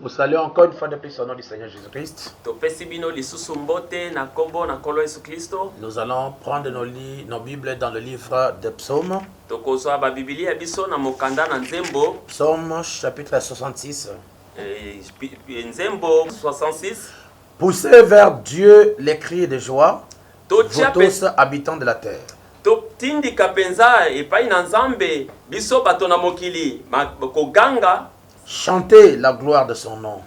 Nous saluons encore une fois de plus au nom du Seigneur Jésus-Christ. Nous allons prendre nos Bibles dans le livre de Psaumes. Psaume chapitre 66. Poussez vers Dieu les cris de joie, vous tous habitants de la terre. Chantez la gloire de son nom.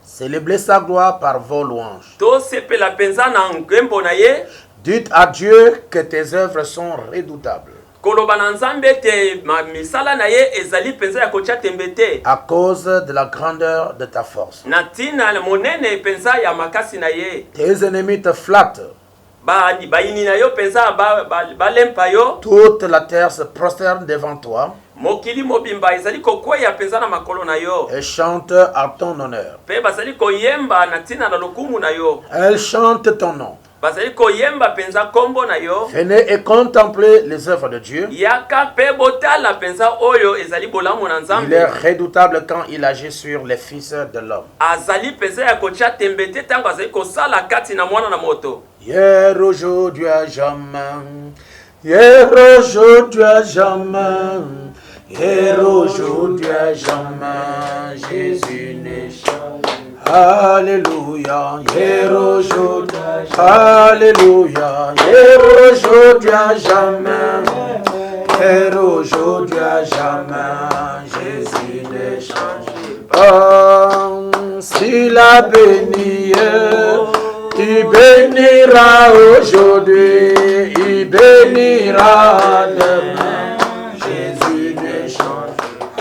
Célébrez sa gloire par vos louanges. Dites à Dieu que tes œuvres sont redoutables. À cause de la grandeur de ta force. Tes ennemis te flattent. Toute la terre se prosterne devant toi et chante à ton honneur. Elle chante ton nom. Venez et contemplez les œuvres de Dieu. Il est redoutable quand il agit sur les fils de l'homme. Hier, aujourd'hui, à jamais. Hier, aujourd'hui, à jamais. Hier, aujourd'hui, à jamais. Jésus n'est jamais. Alléluia. Hier, aujourd'hui, alléluia. Hier, aujourd'hui, à jamais. Hier, aujourd'hui, à jamais. Jésus n'est jamais. S'il a béni, il bénira aujourd'hui, il bénira demain. Jésus ne change.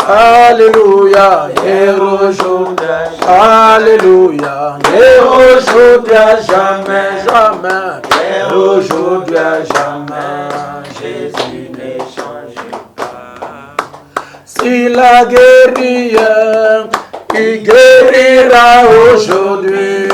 Alléluia, et aujourd'hui, alléluia, et aujourd'hui à jamais, jamais, et aujourd'hui à jamais. Jésus ne change pas. S'il a guéri, il guérira aujourd'hui.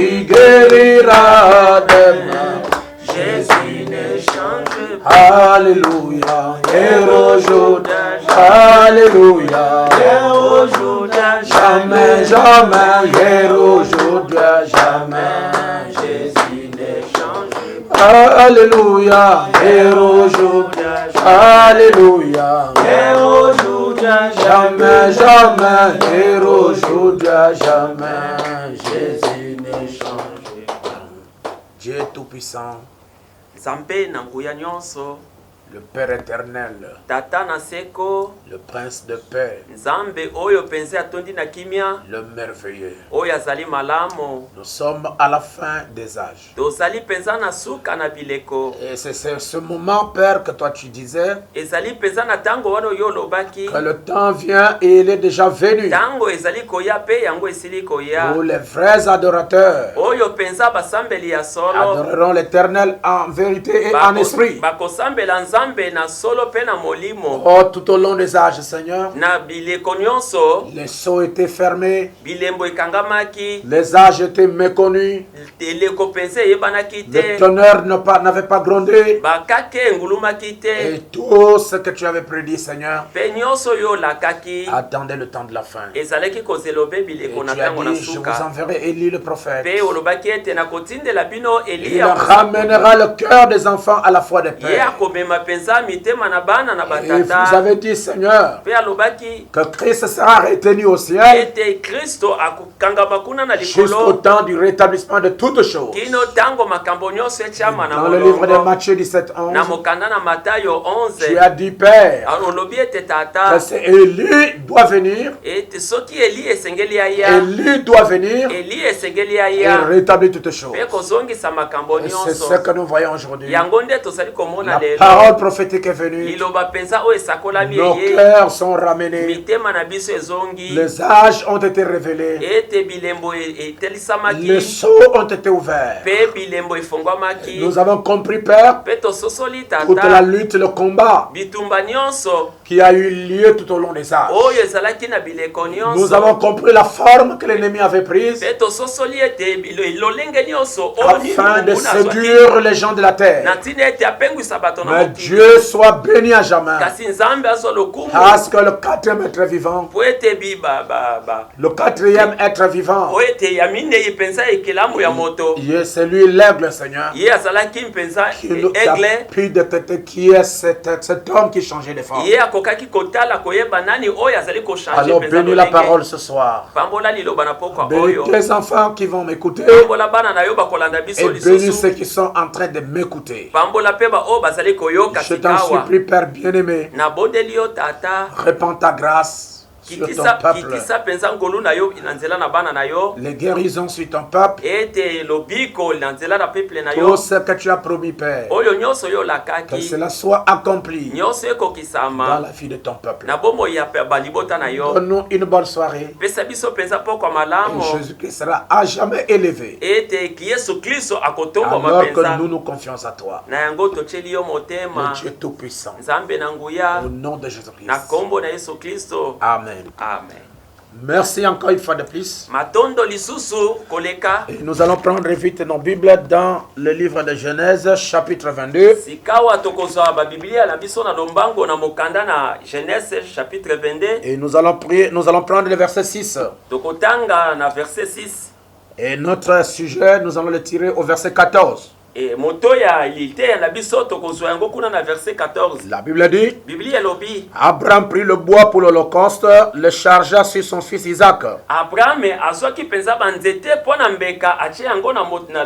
Il guérira demain. Jésus ne change pas. Alléluia. Et aujourd'hui, alléluia. Et aujourd'hui, jamais, jamais. Et aujourd'hui, jamais. Jésus ne change pas. Alléluia. Et aujourd'hui, alléluia. Et aujourd'hui, jamais, jamais. Et aujourd'hui, jamais. Jésus ne change pas. Dieu tout-puissant, le Père éternel, le Prince de paix, le merveilleux. Nous sommes à la fin des âges. Et c'est ce moment, Père, que toi tu disais que le temps vient et il est déjà venu où les vrais adorateurs adoreront l'Éternel en vérité et en esprit. Oh, tout au long des âges, Seigneur, les sceaux étaient fermés, les âges étaient méconnus, le tonnerre n'avait pas grondé, et tout ce que tu avais prédit, Seigneur, attendez le temps de la fin. Et tu as dit, je vous enverrai Élie le prophète. Il ramènera le cœur des enfants à la foi des pères. Et vous avez dit, Seigneur, que Christ sera retenu au ciel jusqu'au temps du rétablissement de toutes choses. Dans le livre de Matthieu 17:11, tu as dit, Père, que c'est Élie doit venir. Élie doit venir et rétablir toutes choses. Et c'est ce que nous voyons aujourd'hui. La parole prophétique est venue. Nos cœurs sont ramenés. Les âges ont été révélés. Les sceaux ont été ouverts. Nous avons compris, Père, toute la lutte, le combat qui a eu lieu tout au long des âges. Nous avons compris la forme que l'ennemi avait prise afin de séduire les gens de la terre. Mais Dieu soit béni à jamais. Parce que le quatrième être vivant, c'est lui l'aigle, Seigneur, qui est cet homme qui changeait de forme. Alors bénis la parole ce soir. Bénis tes enfants qui vont m'écouter. Et bénis ceux qui sont en train de m'écouter. Je t'en supplie, Père bien-aimé, répands ta grâce sur ton peuple. Les guérisons sur ton peuple. Tout ce que tu as promis, Père, que cela soit accompli dans la vie de ton peuple. Donne-nous une bonne soirée. Et Jésus-Christ sera à jamais élevé. Alors que nous nous confions à toi, le Dieu Tout-Puissant. Au nom de Jésus-Christ. Amen. Amen. Merci encore une fois de plus. Et nous allons prendre vite nos Bibles dans le livre de Genèse, chapitre 22. Et nous allons prendre le verset 6. Et notre sujet, nous allons le tirer au verset 14. Et motoya ilité na biso tokozwa yango kuna na verset 14. La Bible dit, Biblia elobi, Abraham prit le bois pour l'holocauste, le chargea sur son fils Isaac. Abraham azwaki penza banzete pona mbeka atie yango na motna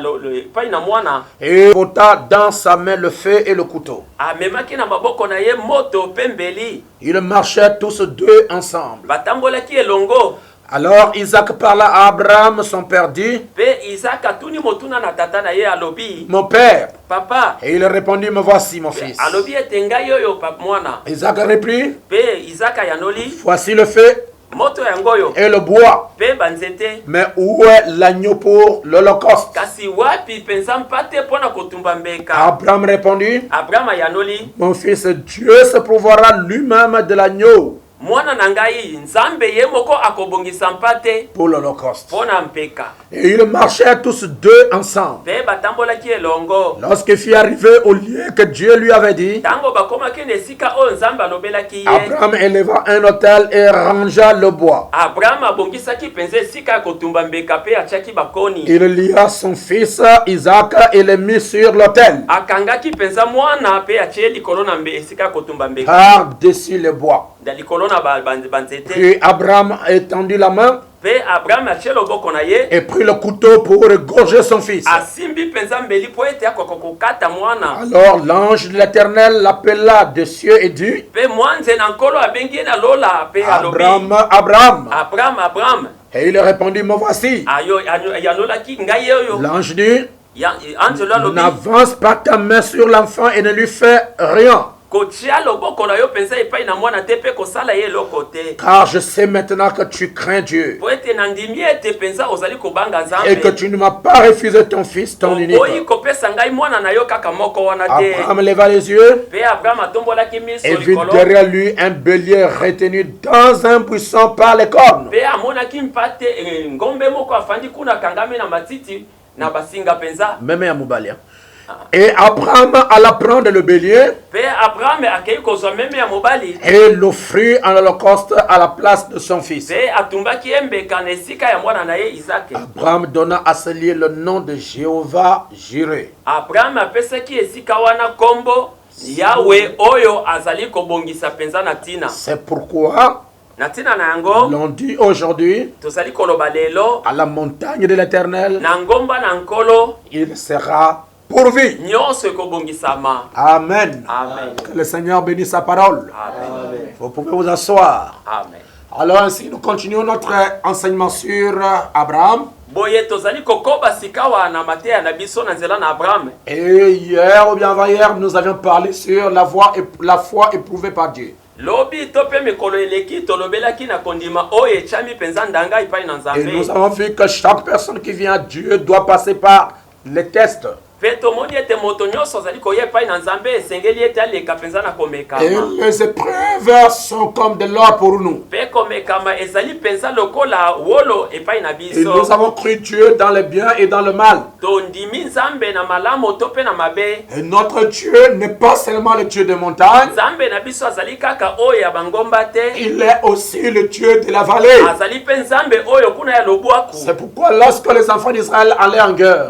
pai na mwana. Et porta dans sa main le feu et le couteau. Amemaki na maboko na ye moto pembeli. Ils marchaient tous deux ensemble. Batambolaki elongo. Alors Isaac parla à Abraham, son père dit, mon père. Papa. Et il répondit, me voici mon fils. Isaac reprit, voici le feu et le bois. Mais où est l'agneau pour l'holocauste? Abraham répondit, mon fils, Dieu se prouvera lui-même de l'agneau pour l'holocauste. Et ils marchaient tous deux ensemble. Lorsqu'il fut arrivé au lieu que Dieu lui avait dit, Abraham éleva un autel et rangea le bois. Il lia son fils Isaac et le mit sur l'autel par-dessus le bois. Puis Abraham étendit la main et prit le couteau pour égorger son fils. Alors l'ange de l'Éternel l'appela des cieux et dit, Abraham, Abraham. Et il répondit, me voici. L'ange dit, n'avance pas ta main sur l'enfant et ne lui fais rien. Car je sais maintenant que tu crains Dieu et que tu ne m'as pas refusé ton fils, ton unique. Abraham leva les yeux et vit derrière lui un bélier retenu dans un buisson par les cornes. Même à Moubalia. Et Abraham alla prendre le bélier et l'offrit en holocauste à la place de son fils. Abraham donna à ce lieu le nom de Jéhovah Jireh. C'est pourquoi l'on dit aujourd'hui à la montagne de l'Éternel, il sera pourvu. Amen. Amen. Que le Seigneur bénisse sa parole. Amen. Vous pouvez vous asseoir. Amen. Alors ainsi nous continuons notre enseignement sur Abraham. Et hier ou bien avant-hier, nous avions parlé sur la foi éprouvée par Dieu. Et nous avons vu que chaque personne qui vient à Dieu doit passer par les tests. Et les épreuves sont comme de l'or pour nous. Et nous avons cru Dieu dans le bien et dans le mal. Et notre Dieu n'est pas seulement le Dieu des montagnes. Il est aussi le Dieu de la vallée. C'est pourquoi lorsque les enfants d'Israël allaient en guerre,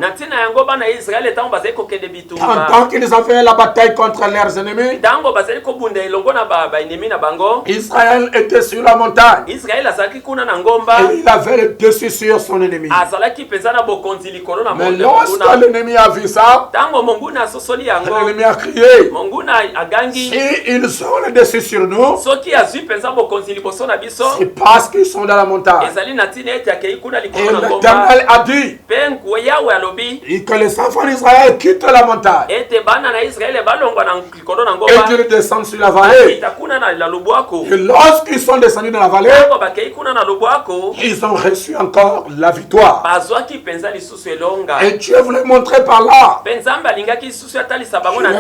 pendant qu'ils avaient la bataille contre leurs ennemis, Israël était sur la montagne. Et il avait le dessus sur son ennemi. Mais lorsque l'ennemi a vu ça, l'ennemi a crié, si ils ont le dessus sur nous, c'est parce qu'ils sont dans la montagne. Et l'Éternel a dit que les enfants d'Israël quittent la montagne et qu'ils descendent sur la vallée. Et lorsqu'ils sont descendus dans la vallée, ils ont reçu encore la victoire. Et Dieu voulait montrer par là qu'il est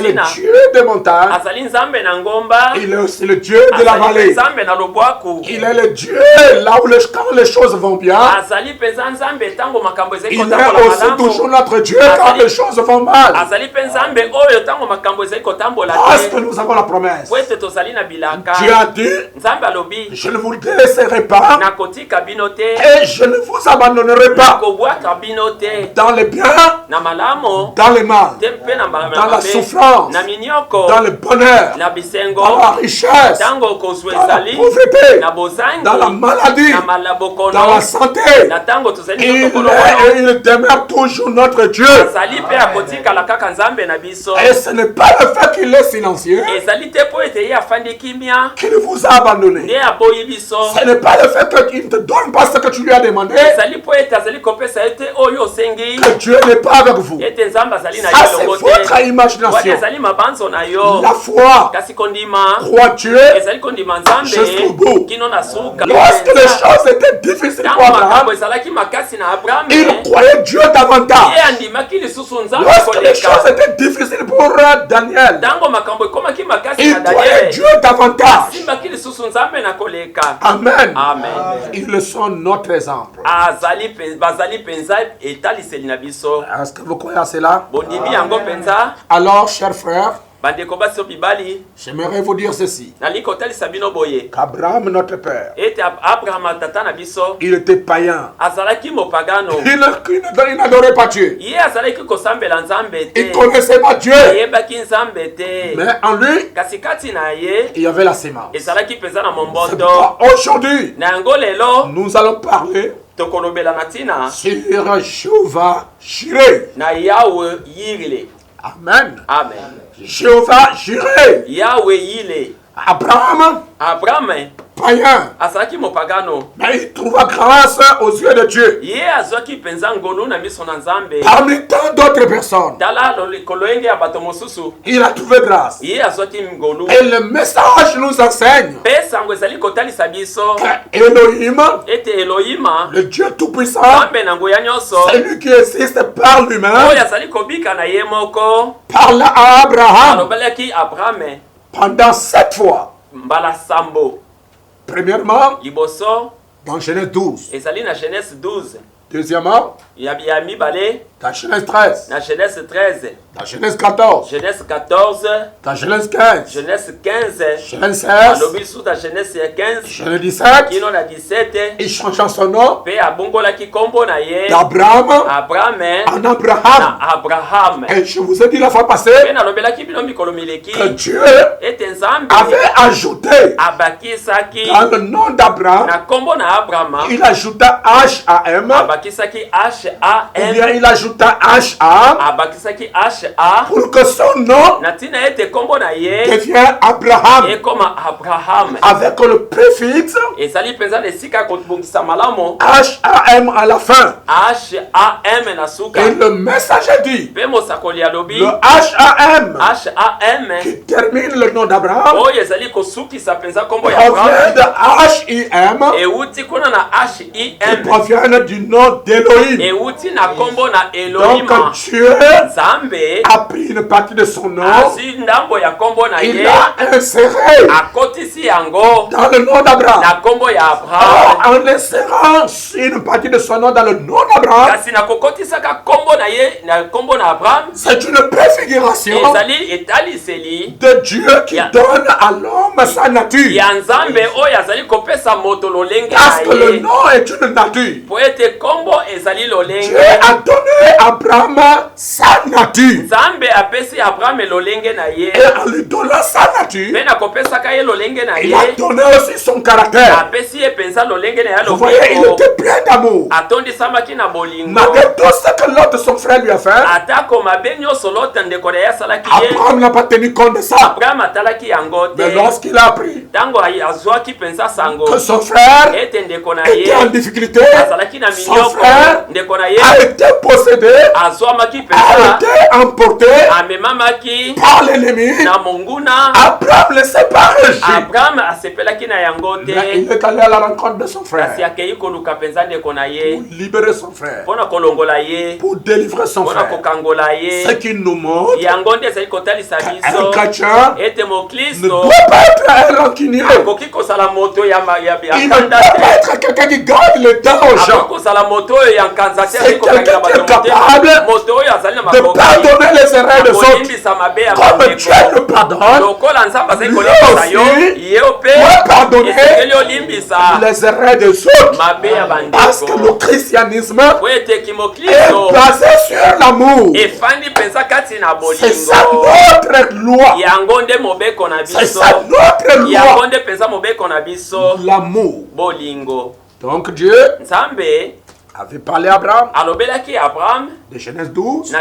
le Dieu des montagnes. Il est aussi le Dieu de la vallée. Il est le Dieu là où quand les choses vont bien. Il est aussi toujours notre Dieu quand les choses vont mal. Parce que nous avons la promesse. Dieu a dit, je ne vous laisserai pas et je ne vous abandonnerai pas dans le bien, dans le mal, dans la souffrance, dans le bonheur, dans la richesse, dans la pauvreté, dans la maladie, dans la santé. Il demeure toujours notre Dieu. Et ce n'est pas le fait qu'il est silencieux qu'il vous a abandonné. Ce n'est pas le fait qu'il ne te donne pas ce que tu lui as demandé que Dieu n'est pas avec vous. Ça, c'est votre imagination. La foi croit Dieu jusqu'au bout. Lorsque les choses étaient difficiles pour Abraham, il croyait Dieu davantage. Lorsque les choses étaient difficiles pour Daniel, il croyait Dieu davantage. Amen. Ils sont notre exemple. Est-ce que vous croyez à cela? Alors, chers frères, j'aimerais vous dire ceci. Qu'Abraham, notre père, il était païen. Il n'adorait pas Dieu. Il ne connaissait pas Dieu. Mais en lui, il y avait la sémence. C'est pourquoi aujourd'hui, nous allons parler sur Jéhovah Jireh. Amen. Jéhovah Jireh. Abraham, païen, mais il trouva grâce aux yeux de Dieu. Parmi tant d'autres personnes, il a trouvé grâce. Et le message nous enseigne que Elohim, le Dieu Tout-Puissant, c'est lui qui existe par lui-même, parla à Abraham pendant 7 fois. Premièrement, dans Genèse 12. Deuxièmement, dans Genèse 13. Dans Genèse 14. Dans Genèse 15. Genèse 16. Genèse 17. Il change son nom d'Abraham en Abraham. Et je vous ai dit la fois passée que Dieu avait ajouté dans le nom d'Abraham, il ajouta H-A-M, ou bien il ajouta H-A, pour que son nom devienne Abraham, avec le préfixe H-A-M à la fin. Et le messager dit, le H-A-M qui termine le nom d'Abraham provient de H-I-M, qui provient du nom nom d'Elohim. Donc Dieu a pris une partie de son nom. Il a inséré dans le nom d'Abraham. En insérant une partie de son nom dans le nom d'Abraham, c'est une préfiguration de Dieu qui donne à l'homme sa nature. Parce que le nom est une nature. Dieu a donné à Abraham sa nature. Et en lui donnant sa nature, il a donné aussi son caractère. Vous voyez, il était plein d'amour. Malgré tout ce que l'autre, son frère, lui a fait, Abraham n'a pas tenu compte de ça. Mais lorsqu'il a appris que son frère était en difficulté, son frère a été possédé, a été emporté par l'ennemi, Abraham ne s'est pas réjoui. Mais il est allé à la rencontre de son frère pour libérer son frère, pour délivrer son frère. Ce qui nous montre qu'un chrétien ne doit pas être un rancunier. Il ne doit pas être quelqu'un qui garde le temps aux gens. C'est quelqu'un qui est capable de pardonner les erreurs des autres. Comme Dieu le pardonne, lui aussi doit pardonner les erreurs des autres. Parce que le christianisme est basé sur l'amour. C'est ça notre loi. C'est ça notre loi. L'amour. Donc Dieu avait parlé à Abraham de Genèse 12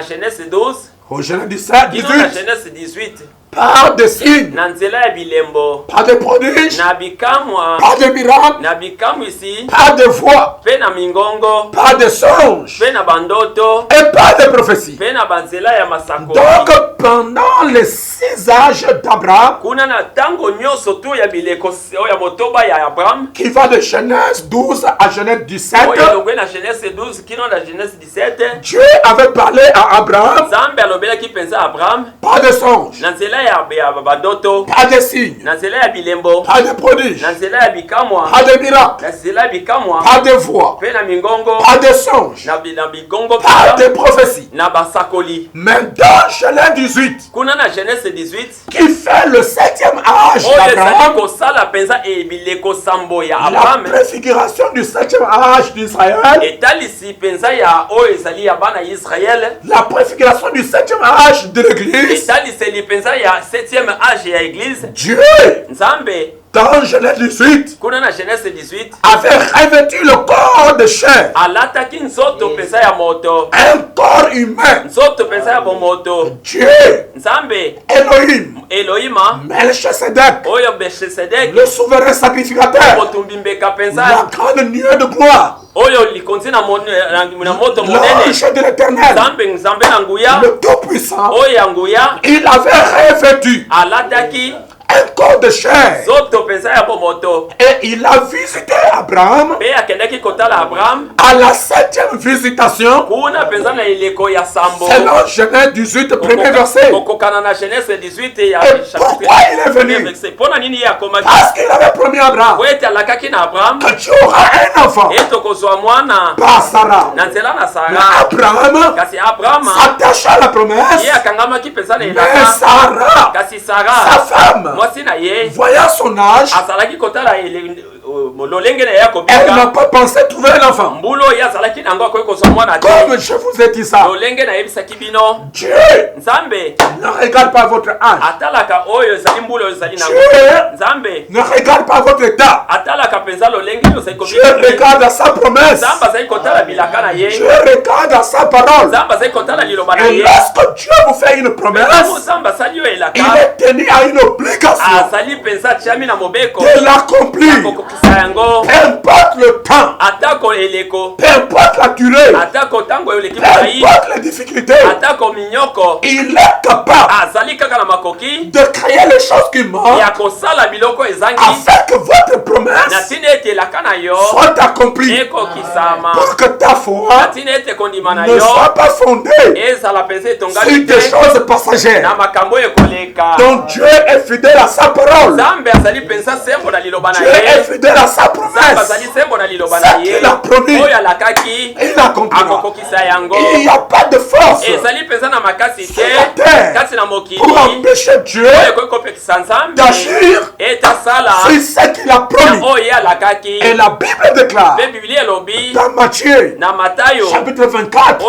au Genèse 18. Pas de signes, pas de prodiges, pas de miracles, pas de voix, pas de songes et pas de prophétie. Donc pendant les 6 âges d'Abraham, qui va de Genèse 12 à Genèse 17, Dieu avait parlé à Abraham, pas de songes, pas de signes, pas de prodiges, pas de miracles, pas de voix, pas de songes, pas de prophétie. Mais dans Genèse 18, qui fait le 7e âge d'Abraham, la préfiguration du 7e âge d'Israël, la préfiguration du 7e âge de l'Église, Dieu, dans Genèse 18, avait revêtu le corps de chair, un corps humain. Dieu, Elohim, Melchisedec, le souverain sacrificateur, la grande nuée de gloire, l'ange de l'Éternel, le Tout-Puissant, il avait revêtu un corps de chair. Et il a visité Abraham à la 7e visitation, selon Genèse 18, premier verset. Et pourquoi il est venu? Parce qu'il avait promis à Abraham que tu auras un enfant par Sarah. Mais Abraham s'attache à la promesse, mais Sarah, sa femme, voyant son âge, elle n'a pas pensé trouver un enfant. Comme je vous ai dit ça, Dieu ne regarde pas votre âge. Dieu ne regarde pas votre état. Dieu regarde à sa promesse. Dieu regarde à sa parole. Et lorsque Dieu vous fait une promesse, il est tenu à une obligation de l'accomplir. Peu importe le temps. Peu importe la durée. Peu importe les difficultés. Il est capable de créer les choses qui manquent afin que votre promesse soit accomplie. Pour que ta foi ne soit pas fondée sur des choses passagères. Donc Dieu est fidèle à sa parole. Dieu est fidèle à sa promesse. Ce qu'il a promis, il accomplira. Il n'y a pas de force sur la terre pour empêcher Dieu d'agir sur ce qu'il a promis. Et la Bible déclare dans Matthieu chapitre 24,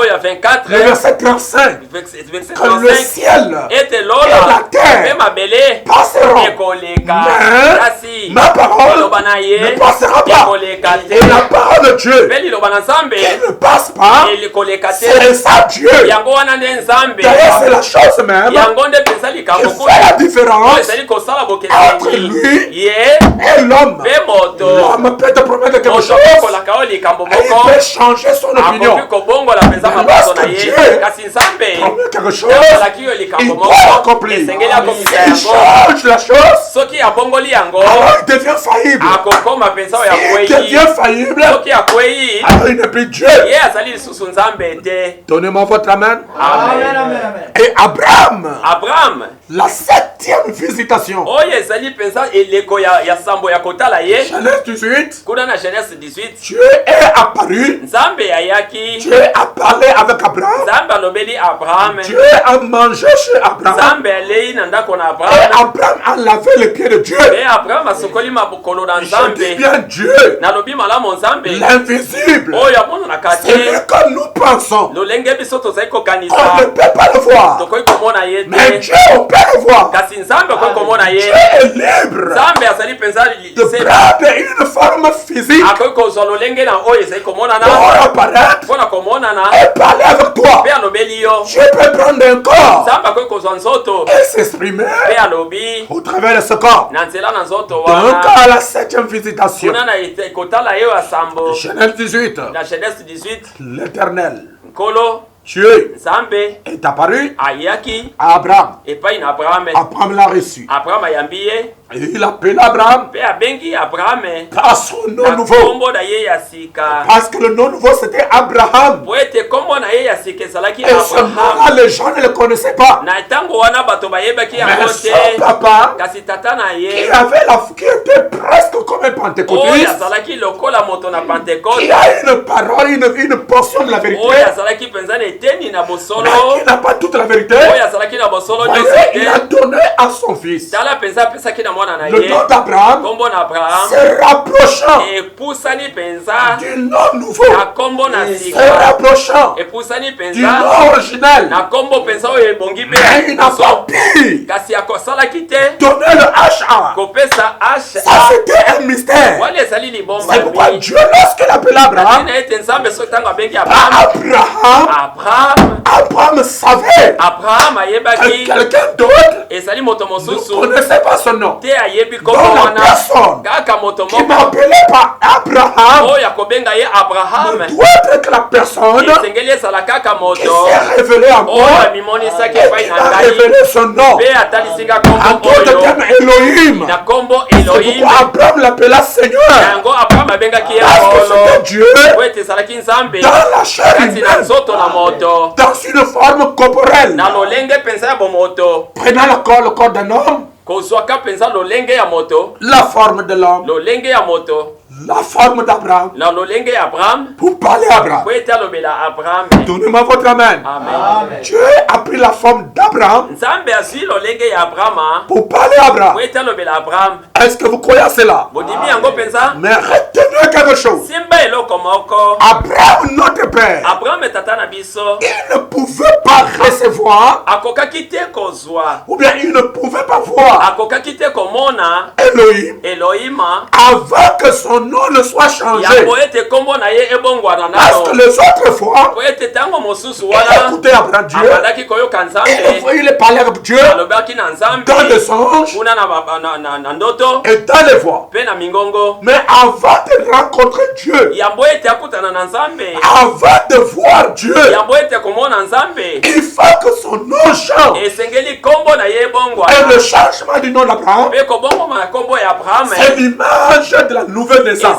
le verset 35, que le ciel et la terre passeront, mais ma parole ne passera pas. Et la parole de Dieu qui ne passe pas, c'est ça Dieu. D'ailleurs, c'est la chose même qui fait la différence entre lui et l'homme. L'homme peut te promettre quelque chose et il peut changer son opinion. Mais lorsque Dieu promet quelque chose, il doit l'accomplir. S'il change la chose, alors il devient faillible. S'il devient faillible, alors il n'est plus Dieu. Donnez-moi votre amen. Et Abraham, la 7e visitation. Genèse 18. Dieu est apparu. Dieu a parlé avec Abraham. Dieu a mangé chez Abraham. Et Abraham a lavé les pieds de Dieu. Je dis bien Dieu. L'invisible. C'est ce que nous pensons. On ne peut pas le voir. Mais Dieu, on peut le voir. Dieu est libre de prendre une forme physique pour apparaître et parler avec toi. Dieu peut prendre un corps et s'exprimer au travers de ce corps. Donc à la 7e visitation, Genèse 18, l'Éternel Dieu est apparu à Abraham. Abraham l'a reçu. Et il appelle Abraham par son nom nouveau. Parce que le nom nouveau c'était Abraham. Et ce nom-là, les gens ne le connaissaient pas. Mais son papa, qui était presque comme un pentecôtiste, qui a une parole, une portion de la vérité, mais qui n'a pas toute la vérité, il a donné à son fils. Le nom d'Abraham se rapprochant du nom nouveau, se rapprochant du nom original. Mais il n'a pas pu donner le H1. Ça c'était un mystère. C'est pourquoi Dieu, lorsqu'il appelait Abraham, Abraham savait que quelqu'un d'autre ne connaissait pas son nom. Donc la personne qui m'appelait par Abraham ne doit être la personne qui s'est révélée à moi et a révélé son nom. En d'autres termes, Elohim. C'est pourquoi Abraham l'appela Seigneur. Parce que c'était Dieu dans la chair humaine, dans une forme corporelle, prenant le corps d'un homme, la forme de l'homme, la forme d'Abraham, pour parler à Abraham. Donnez-moi votre amen. Dieu a pris la forme d'Abraham pour parler à Abraham. Est-ce que vous croyez à cela? Mais retenez quelque chose. Abraham, notre père, il ne pouvait pas recevoir recevoir, ou bien il ne pouvait pas voir Elohim avant que son nom ne soit changé. Parce que les autres fois, il écoutait Abraham Dieu, et il parlait avec Dieu dans les songes et dans les voix. Mais avant de rencontrer Dieu, avant de voir Dieu, il faut que son nom change. Et le changement du nom d'Abraham, c'est l'image de la nouvelle naissance.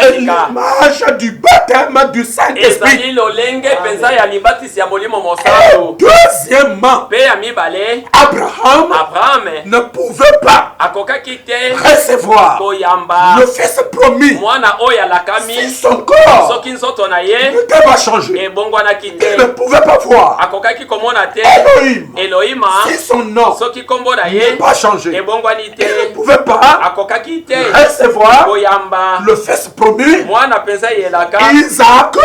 C'est l'image du baptême du Saint-Esprit. Deuxièmement, Abraham ne pouvait pas recevoir le fils promis si son corps n'était pas changé. Il ne pouvait pas voir Elohim si son nom n'est pas changé. Il ne pouvait pas recevoir le fils promis Isaac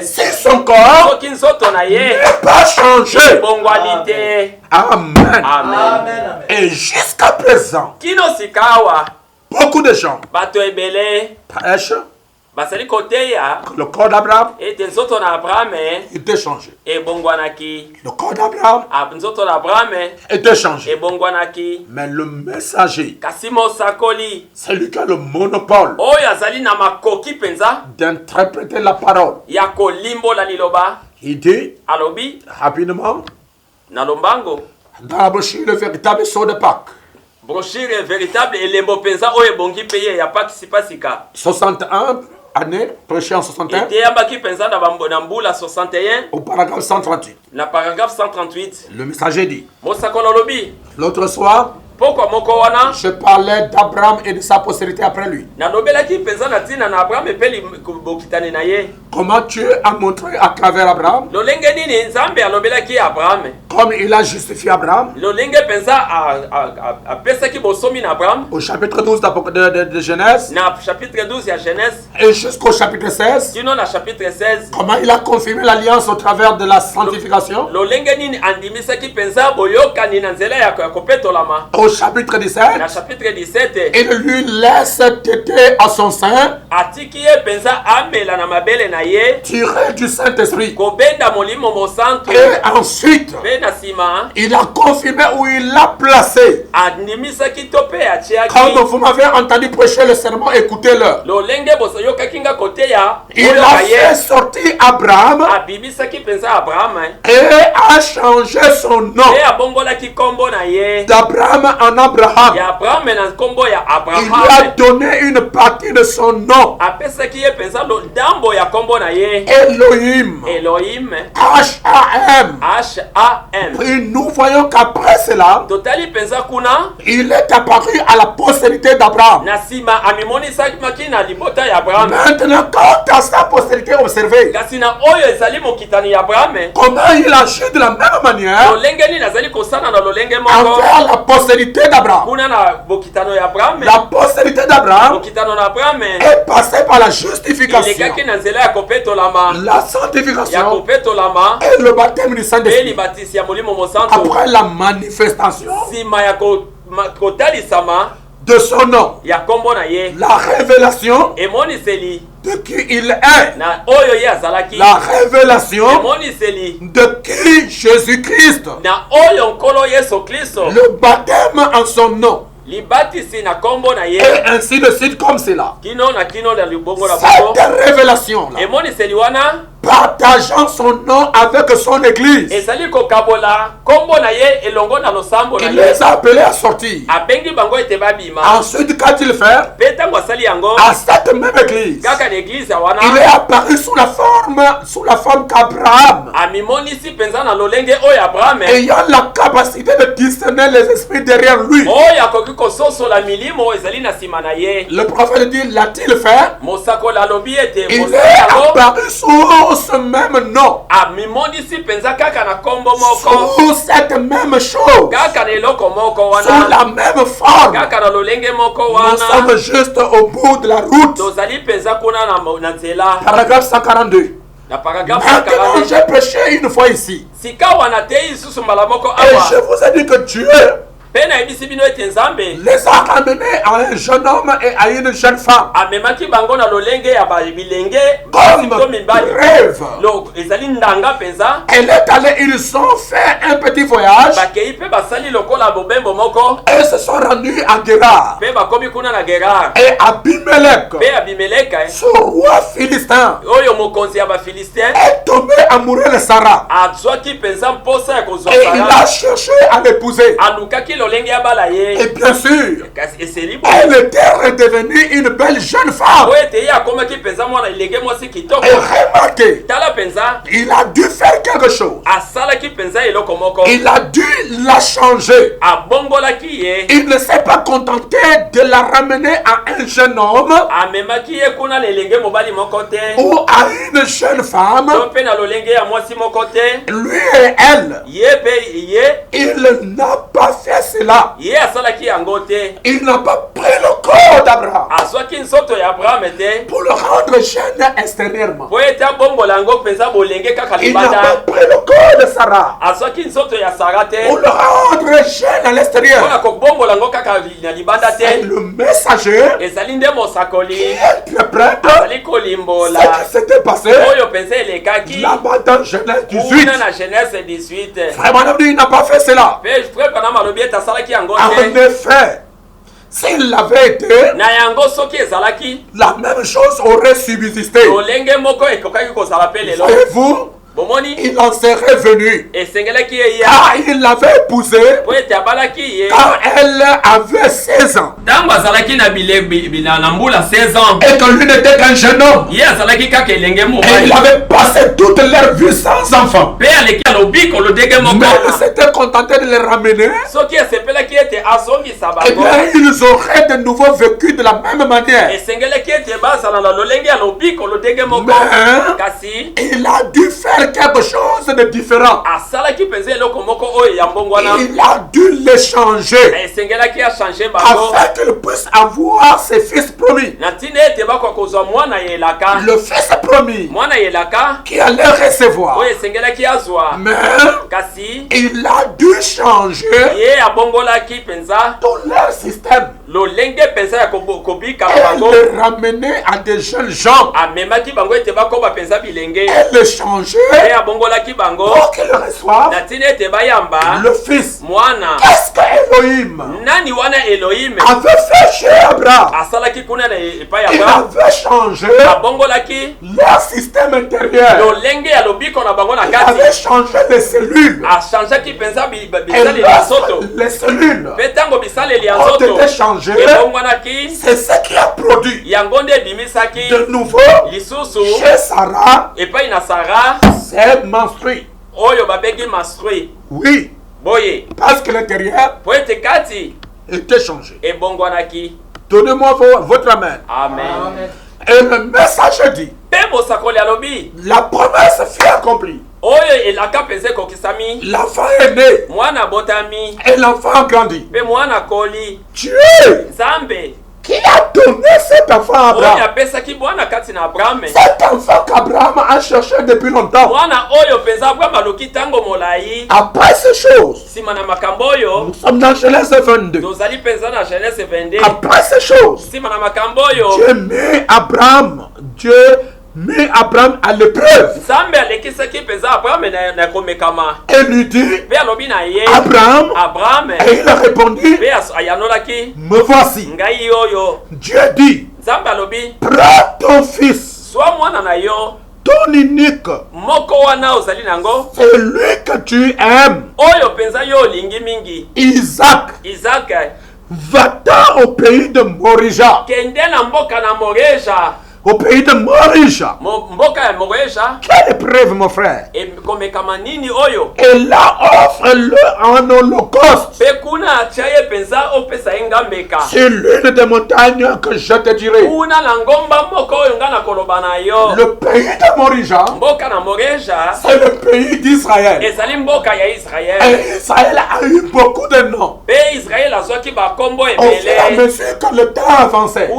si son corps n'est pas changé. Amen. Et jusqu'à présent, beaucoup de gens prêchent le corps d'Abraham était changé. Le corps d'Abraham était changé. Mais le messager, c'est lui qui a le monopole d'interpréter la parole. Il dit rapidement dans la brochure le véritable saut de Pâques. Brochure véritable et lembo penza oye bongi paye ya Pâques sipasika. 61 année, prêché en 61. Au paragraphe 138. La paragraphe 138. Le messager dit. L'autre soir, je parlais d'Abraham et de sa postérité après lui. Comment Dieu a montré à travers Abraham, comme il a justifié Abraham, au chapitre 12 de Genèse, et jusqu'au chapitre 16, comment il a confirmé l'alliance au travers de la sanctification, au chapitre 17, il lui laisse téter à son sein, tiré du Saint-Esprit. Et ensuite, il a confirmé où il l'a placé. Quand vous m'avez entendu prêcher le sermon, écoutez-le. Il a fait sortir Abraham et a changé son nom d'Abraham en Abraham. Il lui a donné une partie de son nom. Elohim. H-A-M. Et nous voyons qu'après cela, il est apparu à la postérité d'Abraham. Maintenant, quand à sa postérité observée, comment il agit de la même manière envers la postérité d'Abraham. La postérité d'Abraham est passée par la justification, la sanctification et le baptême du Saint-Esprit. Après la manifestation de son nom, la révélation de qui il est, la révélation de qui Jésus-Christ, le baptême en son nom, et ainsi de suite comme cela. Cette révélation là, partageant son nom avec son église, il les a appelés à sortir. Ensuite, quand il fait à cette même église, il est apparu sous la forme qu'Abraham, ayant la capacité de discerner les esprits derrière lui. Le prophète dit, l'a-t-il fait? Il est apparu sous ce même nom, sous cette même chose, sous la même forme. Nous sommes juste au bout de la route. Paragraphe 142. Maintenant, j'ai prêché une fois ici. Et je vous ai dit que Dieu les a ramenés à un jeune homme et à une jeune femme. Comme rêve. Elle est allée, ils ont fait un petit voyage. Et se sont rendus à Guérard. Et Abimelech, ce roi philistin, est tombé amoureux de Sarah. Et il a cherché à l'épouser. Et bien sûr, elle était redevenue une belle jeune femme. Et remarquez, il a dû faire quelque chose. Il a dû la changer. Il ne s'est pas contenté de la ramener à un jeune homme ou à une jeune femme. Lui et elle, il n'a pas fait cela. Il n'a pas pris le corps d'Abraham pour le rendre jeune extérieurement. Il n'a pas pris le corps de Sarah pour le rendre jeune à l'extérieur. C'est le messager qui est prêt. Ce qui s'était passé là-bas dans Genèse 18. Vraiment, il n'a pas fait cela. En effet, s'il l'avait été, la même chose aurait subsisté. Voyez-vous, il en serait venu. Car il l'avait épousée quand elle avait 16 ans. Et que lui n'était qu'un jeune homme. Et il avait passé toute leur vie sans enfant. Mais il s'était contenté de les ramener. Et bien ils auraient de nouveau vécu de la même manière. Mais il a dû faire quelque chose de différent. Il a dû les changer afin qu'il puisse avoir ses fils promis. Le fils promis qui allait recevoir. Mais il a dû changer tout leur système et le ramener à des jeunes gens et le changer pour qu'ils reçoivent le fils. Qu'est-ce qu'Elohim avait fait chez Abraham? Il avait changé leur système intérieur. Il avait changé les cellules. Et les cellules ont été changées. C'est ce qui a produit de nouveau chez Sarah. C'est menstrué. Oui. Parce que l'intérieur était changé. Donnez-moi votre main. Amen. Et le message dit, la promesse fut accomplie. L'enfant est né. Et l'enfant grandit. Dieu qui a donné cet enfant à Abraham. Cet enfant qu'Abraham a cherché depuis longtemps. Après ces choses, nous sommes dans Genèse 22. Après ces choses, Dieu met Abraham à l'épreuve. Et lui dit, Abraham, et il a répondu, me voici. Dieu dit, prends ton fils, ton unique, celui que tu aimes, Isaac, va-t'en au pays de Morija. Au pays de Morija. Quelle épreuve, mon frère. Et là, offre-le en holocauste sur l'une des montagnes que je te dirai. Le pays de Morija, c'est le pays d'Israël. Et Israël a eu beaucoup de noms. Au fur et à mesure que le temps avançait,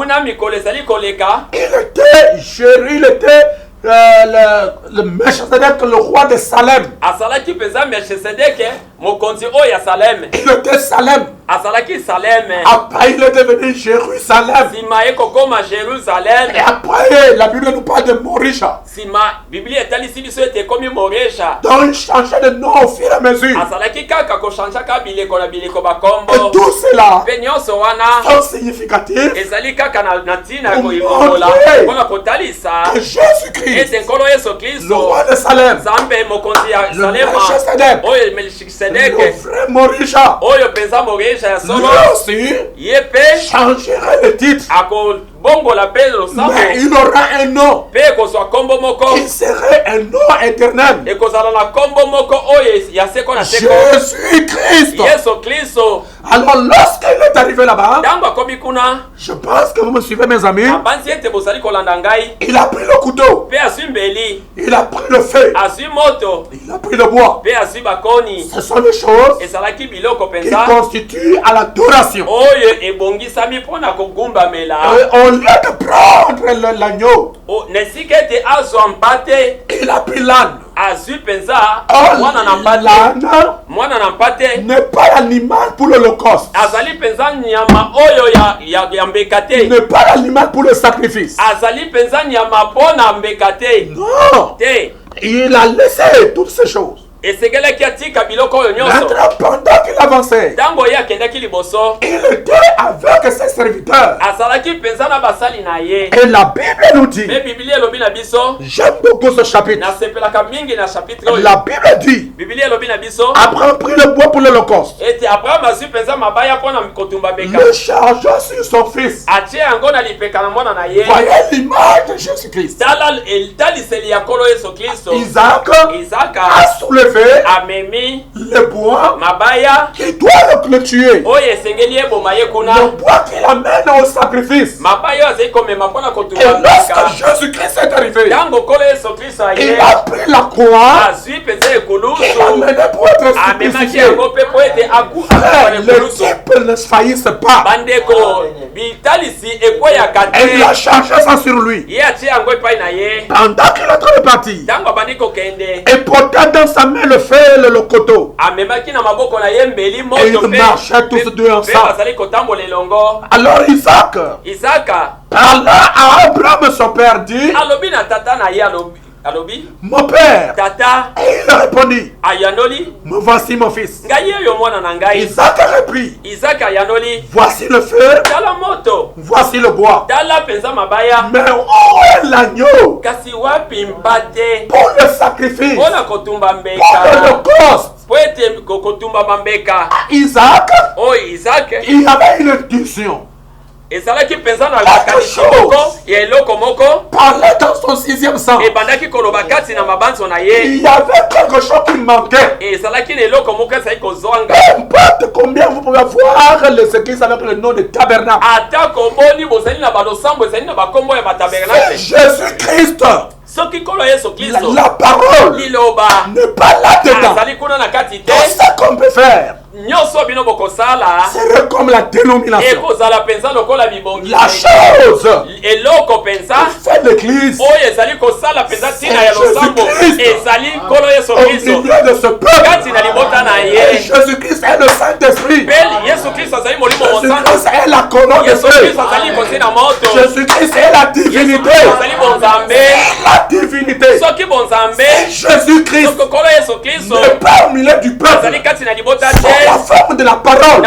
il était le Melchizedek, le roi de Salem. Asalaki peza Melchizedek, mokonzi oya Salem. Il était Salem. Asalaki Salem. Après, il est devenu Jérusalem. Sima ekokoma Jérusalem. Et après, la Bible nous parle de Morisha. Sima, Biblia etalisi biso ete komi Morisha. Donc, il changeait de nom au fur et à mesure. Asalaki kaka ko changeaka bileko na bileko bakombo. Et tout cela, pe nyonso wana, sont significatifs. Ezali kaka na tina ko ibola. Kona kotalisa. Jésus-Christ, le roi de Salem, le Melchizedek, le vrai Morisha, lui aussi changerait le titre. Mais il aura un nom. Il serait un nom éternel. Jésus-Christ. Alors lorsqu'il est arrivé là-bas, je pense que vous me suivez mes amis, il a pris le couteau, il a pris le feu, il a pris le bois. Ce sont les choses qui constituent à l'adoration. Au lieu de prendre l'agneau, il a pris l'âne. L'âne n'est pas l'animal pour l'Holocauste. N'est pas l'animal pour le sacrifice. Non. Il a laissé toutes ces choses. Maintenant, pendant qu'il avançait, il était avec ses serviteurs. Et la Bible nous dit, j'aime beaucoup ce chapitre. La Bible dit, Abraham prit le bois pour l'Holocauste. Le chargea sur son fils. Voyez l'image de Jésus-Christ. Isaac a soulevé le bois qui doit le tuer. Le bois qu'il amène au sacrifice. Et lorsque Jésus-Christ est arrivé, il a pris la croix qu'il amenait pour être sacrifié. Le temple ne se faillisse pas. Et il a chargé ça sur lui. Pendant qu'il est en train de partir, et portant dans sa main le feu et le couteau. Et ils marchaient tous deux ensemble. Alors Isaac parla à Abraham son père, dit, mon père. Et il répondit, me voici mon fils. Isaac a repris, voici le feu, voici le bois. Mais où est l'agneau pour le sacrifice, pour l'Holocauste? Isaac, il y avait une discussion. Parlait dans son sixième sang. Il y avait quelque chose qui manquait. Peu importe combien vous pouvez voir ce qui s'appelle le nom de tabernacle. C'est Jésus-Christ. La parole n'est pas là-dedans. Tout ça qu'on peut faire, c'est comme la dénomination. La chose fait l'église, c'est Jésus-Christ au milieu de ce peuple. Et Jésus-Christ est le Saint-Esprit. Jésus-Christ est la colonne de feu. Jésus-Christ est la divinité. La divinité. C'est Jésus-Christ n'est pas au milieu du peuple. La forme de la parole.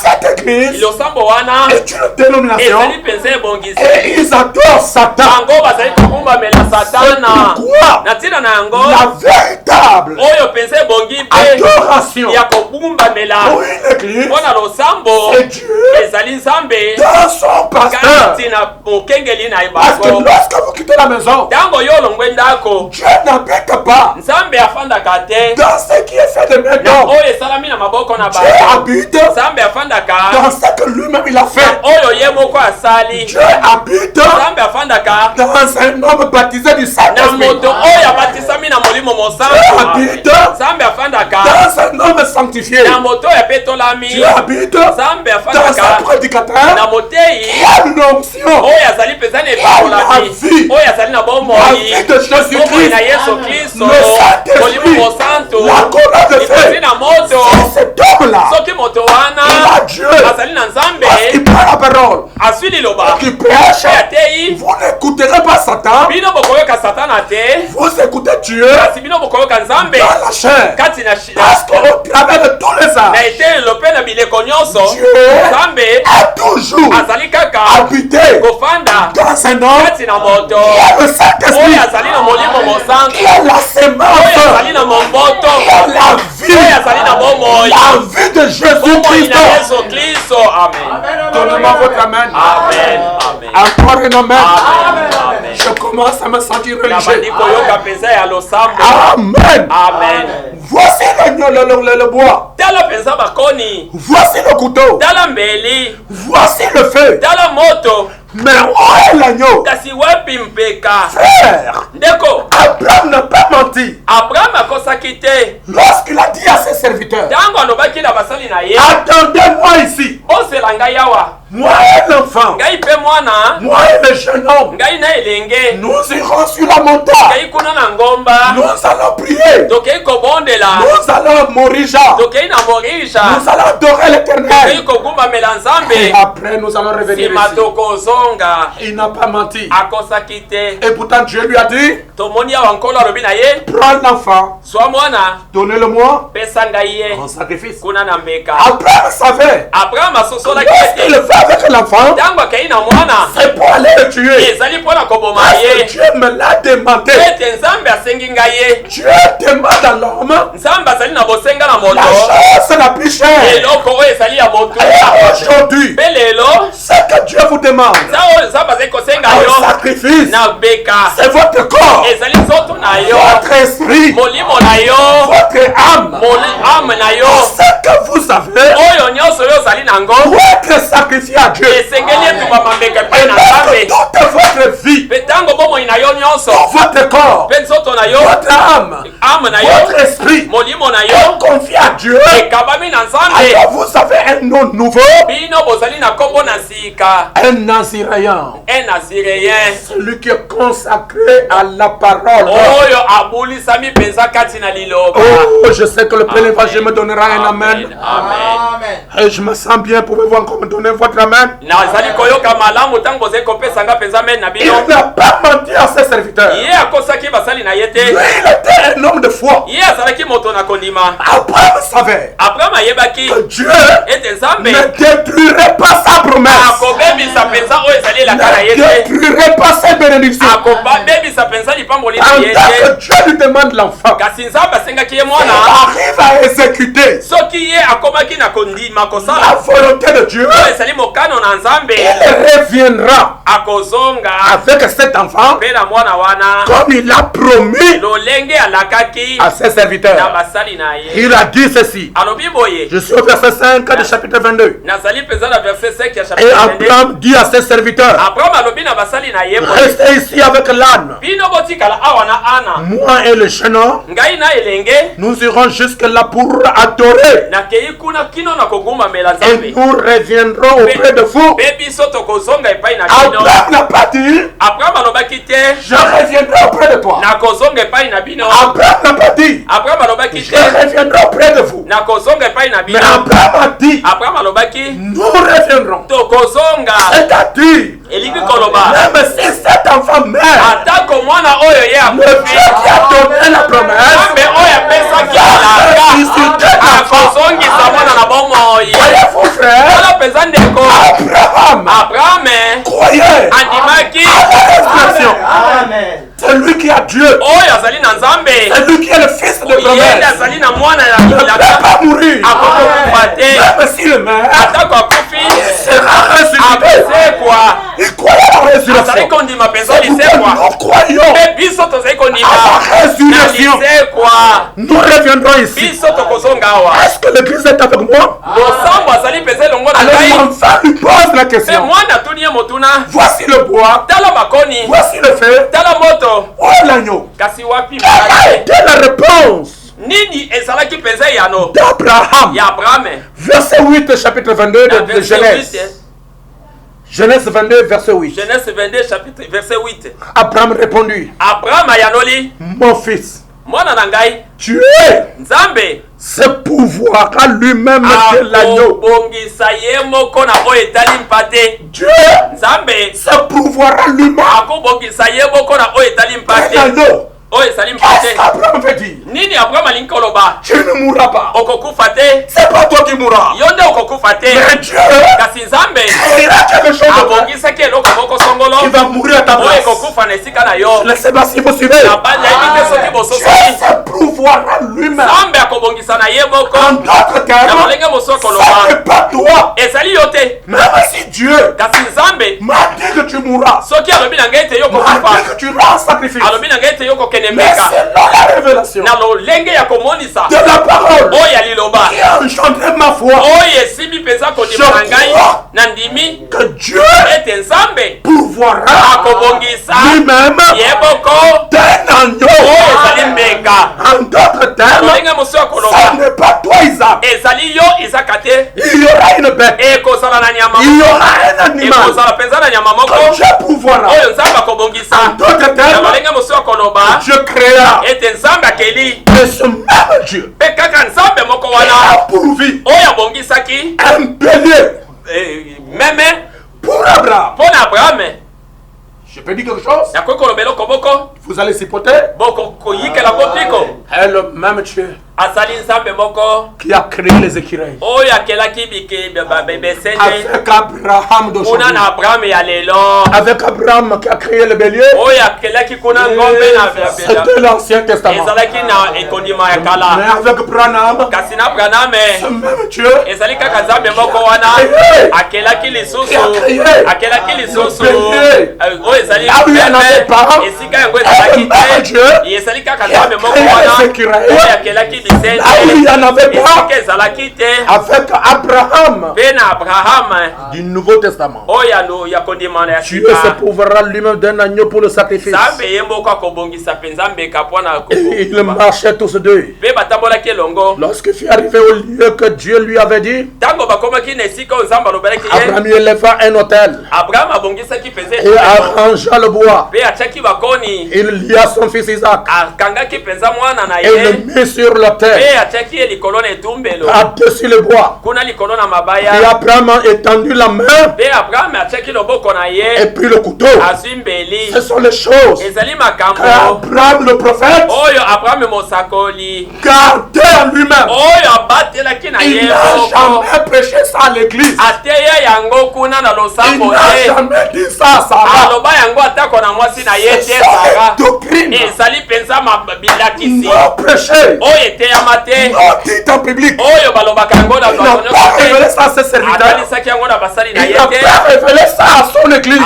Cette église est une dénomination et ils adorent Satan. C'est pourquoi la véritable adoration pour une église, c'est Dieu dans son pasteur. Parce que lorsque vous quittez la maison, Dieu n'habite pas dans ce qui est fait de mes dons. Dieu habite dans ce que lui-même il a fait. Dieu habite dans un homme baptisé du Saint-Esprit. Dieu habite dans un homme sanctifié. Dieu habite dans un prédicateur qui a l'onction, la vie de Jésus-Christ, le Saint-Esprit, la colonne de feu. C'est cet homme-là, il a Dieu, parce qu'il parle la parole, qui prêche. Vous n'écouterez pas Satan, vous écoutez Dieu dans la chair, parce qu'au travers de tous les âges, Dieu a toujours habité dans un homme qui est le Saint-Esprit, qui est la sémence, qui est la vie de Jésus-Christ. Donnez-moi votre amen. Encore un amen. Je commence à me sentir religieux. Amen. Voici le bois. Voici le couteau. Voici le feu. Mais où est l'agneau? Frère, Abraham n'a pas menti. Lorsqu'il a dit à ses serviteurs, attendez-moi ici. Moi et l'enfant, moi et le jeune homme, nous irons sur la montagne. Nous allons prier. Nous allons mourir. Nous allons adorer l'Éternel. Et après nous allons revenir ici. Il n'a pas menti. Et pourtant Dieu lui a dit, prends l'enfant, donnez-le-moi en sacrifice. Abraham savait, lorsqu'il le fait avec l'enfant, c'est pour aller le tuer. Parce que Dieu me l'a demandé. Dieu demande à l'homme la chose la plus chère. Et aujourd'hui, ce que Dieu vous demande, un sacrifice, c'est votre corps, votre esprit, votre âme, ce que vous avez pour être sacrifié à Dieu. Et toute votre vie, votre corps, votre âme, votre esprit, confié à Dieu. Alors vous avez un nom nouveau, un Naziréen, celui qui est consacré à la parole. Oh, je sais que le plein évangile me donnera un amen. Et je me sens bien. Pouvez-vous encore me donner votre amen? Il n'a pas menti à ses serviteurs. Lui, il était un homme de foi. Abraham savait que Dieu ne détruirait pas sa promesse, ne détruirait pas ses bénédictions. Pendant que Dieu lui demande l'enfant, il arrive à exécuter la volonté de Dieu. Il reviendra avec cet enfant comme il a promis à ses serviteurs. Il a dit ceci. Je suis au verset 5 du chapitre 22. Et Abraham dit à ses serviteurs, restez ici avec l'âne. Moi et le jeune homme, nous irons jusque là pour adorer. Et nous reviendrons auprès de vous. Abraham n'a pas dit, je reviendrai auprès de toi. Abraham n'a pas dit, je reviendrai auprès de vous. Mais Abraham a dit, nous reviendrons. C'est-à-dire, même si cet enfant meurt, le Dieu qui a donné la promesse, voyez-vous frère, Abraham croyait à la résurrection. C'est lui qui a Dieu. C'est lui qui est le fils de promesse. Il ne peut pas mourir. Même s'il meurt, il sera ressuscité. Il croyait à la résurrection. C'est pourquoi nous croyons à la résurrection. Nous reviendrons ici. Est-ce que l'Église est avec moi? Alors l'enfant lui pose la question. Voici le bois. Voici le feu. Où est l'agneau? Quelle a été la réponse d'Abraham? Verset 8, chapitre 22 de Genèse. Genèse 22, verset 8. Genèse 22, chapitre verset 8. Abraham répondit. Mon fils. Tu es ce pouvoir à lui-même de l'agneau. Dieu, ce pouvoir à lui-même de l'agneau. Qu'est-ce qu'Abraham veut dire? Tu ne mourras pas. C'est pas toi qui mourras. Mais Dieu créera quelque chose qui va mourir à ta place. Laissez-moi si vous suivez. Dieu ce pouvoir à lui-même. En d'autres termes, ça n'est pas toi. Même si Dieu m'a dit que tu mourras, m'a dit que tu rends sacrifice, mais c'est là la révélation de la parole qui a engendré ma foi. Je crois que Dieu pourvoira lui-même d'un agneau. En d'autres termes, ça n'est pas toi Isaac. Il y aura une bête. Il y aura un animal que Dieu pourvoira. En d'autres termes, Dieu créa. Et ce même Dieu a pourvu un bélier pour Abraham. Je peux dire quelque chose? Vous allez s'hypoter? Et le même Dieu qui a créé les écureuils avec Abraham d'aujourd'hui, avec Abraham qui a créé le bélier, c'était l'Ancien Testament. Mais avec Branham, ce même Dieu qui a créé le bélier, là où il y en avait pas, et le même Dieu qui a créé les écureuils, là où il n'y en avait pas, avec Abraham du Nouveau Testament. Dieu se pourvoira lui-même d'un agneau pour le sacrifice. Et ils marchaient tous deux. Lorsqu'il fut arrivé au lieu que Dieu lui avait dit, Abraham éleva un autel et arrangea le bois. Il lia son fils Isaac et le mit sur l'autel par-dessus le bois. Et Abraham a étendu la main et puis le couteau. Ce sont les choses qu'Abraham le prophète gardait en lui-même. Il n'a jamais prêché ça à l'église. Il n'a jamais dit ça à Sarah. C'est ça les doctrines. Non prêché. Non dit en public. Il n'a pas révélé ça à ses serviteurs. Il n'a pas révélé ça à son église. Mais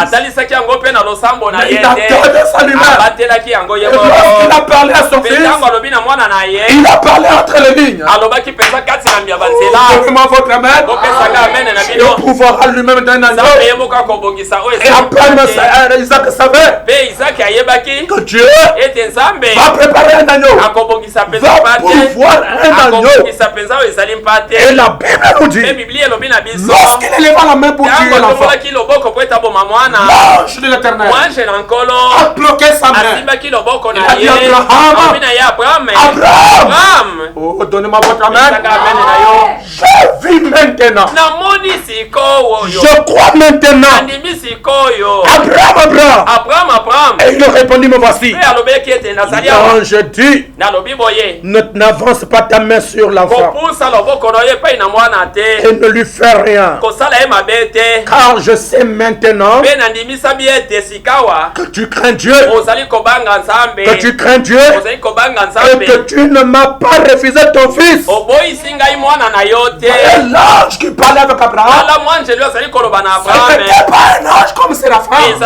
il a gardé ça lui-même. Et lorsqu'il a parlé à son fils, il a parlé entre les lignes. Donnez-moi votre amen. Il pourvoira lui-même d'un agneau. Et après, Isaac savait que Dieu va préparer un agneau, va pourvoir un agneau. Et la Bible nous dit, lorsqu'il éleva la main pour tuer l'enfant, l'ange de l'Éternel a bloqué sa main. Il a dit Abraham, oh, donnez-moi votre amen. Je vis maintenant. Je crois maintenant. Abraham. Et il répondit, me voici. L'ange dit, n'avance pas ta main sur l'enfant et ne lui fais rien, car je sais maintenant que tu crains Dieu, et que tu ne m'as pas refusé ton fils. Et l'ange qui parlait avec Abraham, ce n'était pas un ange comme Séraphin, ce n'était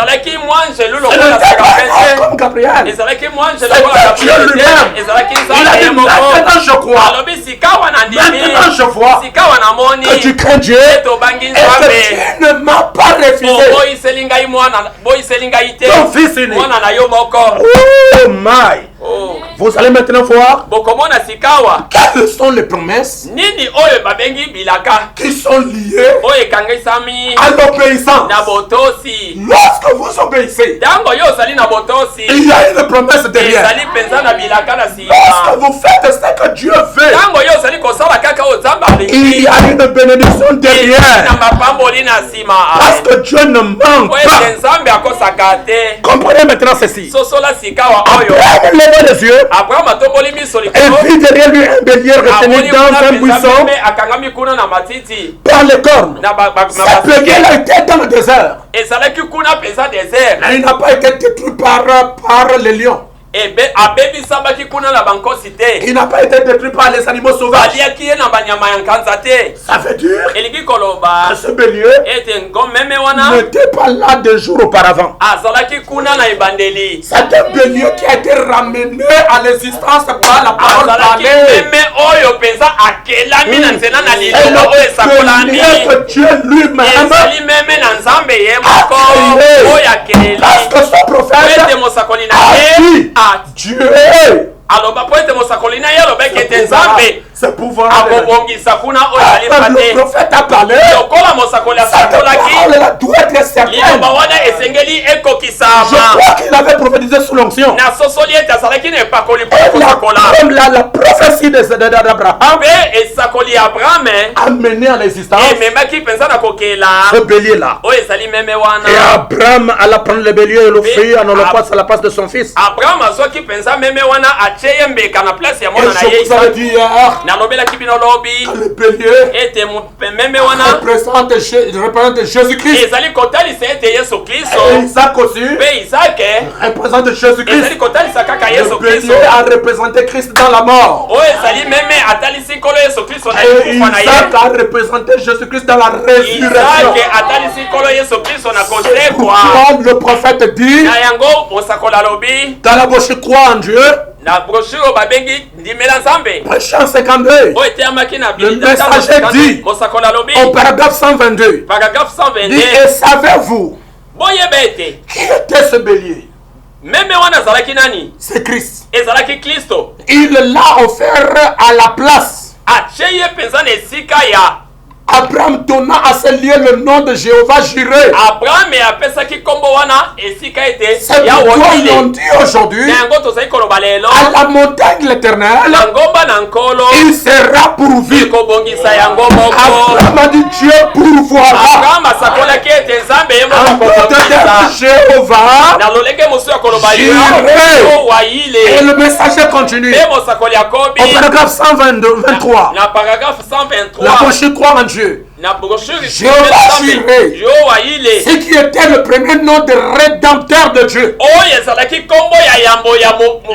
pas un ange comme Gabriel, c'était Dieu lui-même. Il a dit, je vois que tu crains Dieu et que tu ne m'as pas refusé ton fils unique. Oh my! Oh. Vous allez maintenant voir quelles sont les promesses qui sont liées à l'obéissance. Lorsque vous obéissez, il y a une promesse derrière. Lorsque vous faites ce que Dieu veut, il y a une bénédiction derrière. Parce que Dieu ne manque pas. Comprenez maintenant ceci. Après, levez les yeux et vit derrière lui un bélier retenu dans un buisson par les cornes. Ce bélier a été dans le désert. Mais il n'a pas été détruit par les lions. Il n'a pas été détruit par les animaux sauvages. Ça veut dire que ce bélier n'était pas là 2 jours auparavant. C'est un bélier qui a été ramené à l'existence par la parole parlée. Que Dieu lui-même a créé. Parce que son prophète a dit Dieu. Ce pouvoir le prophète a parlé. Cette parole doit être certaine. Je crois qu'il avait prophétisé sous l'onction. La prophétie d'Abraham a mené à l'existence ce bélier-là. Et Abraham alla prendre le bélier et l'offrir en holocauste à la place de son fils. Et je vous avais dit hier, le bélier représente Jésus-Christ. Et Isaac aussi représente Jésus-Christ. Le bélier a représenté Christ dans la mort. Et Isaac a représenté Jésus-Christ dans la résurrection. Pourquoi le prophète dit dans la bouche croit en Dieu. Chant 52. Le messager dit au paragraphe 122. Dit, et savez-vous qui était ce bélier? C'est Christ. Il l'a offert à la place. Abraham donna à ce lieu le nom de Jéhovah Jireh. C'est pourquoi ils ont dit aujourd'hui à la montagne de l'Éternel il sera pourvu. Abraham a dit Dieu pourvoira. Jéhovah Jireh. Et le messager continue au paragraphe 123. La bouche croit en Dieu. Jéhovah Jireh, ce qui était le premier nom de rédempteur de Dieu.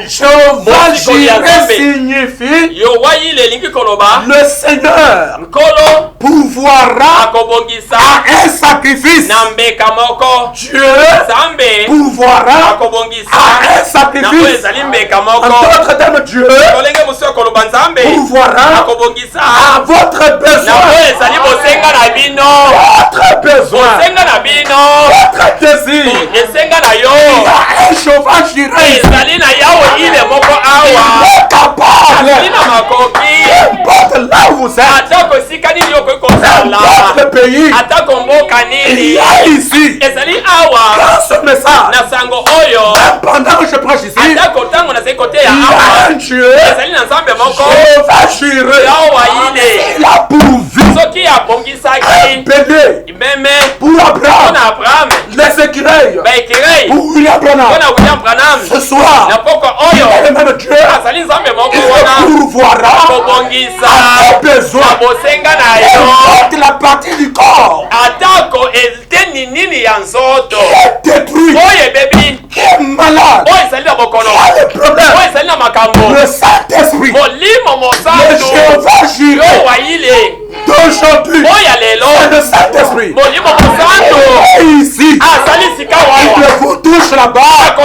Jéhovah Jireh signifie le Seigneur pourvoira à un sacrifice. Dieu pourvoira à un sacrifice. En d'autres termes, Dieu pourvoira à votre besoin. Votre besoin, votre désir. Il y a un Jéhovah Jireh. Il est capable. N'importe là où vous êtes, n'importe le pays, il y a ici, dans ce message, pendant que je prêche ici, il y a un Dieu, Jéhovah Jireh. Il a pourvu un bélier pour Abraham, les écureuils pour William Branham. Ce soir, il est le même Dieu. Il pourvoira à tes besoins. Et la partie du corps qui est détruite, qui est malade, qui a des problèmes, le Saint-Esprit, le Jéhovah Jireh d'aujourd'hui, c'est le Saint-Esprit. Et ici, il vous touche là-bas,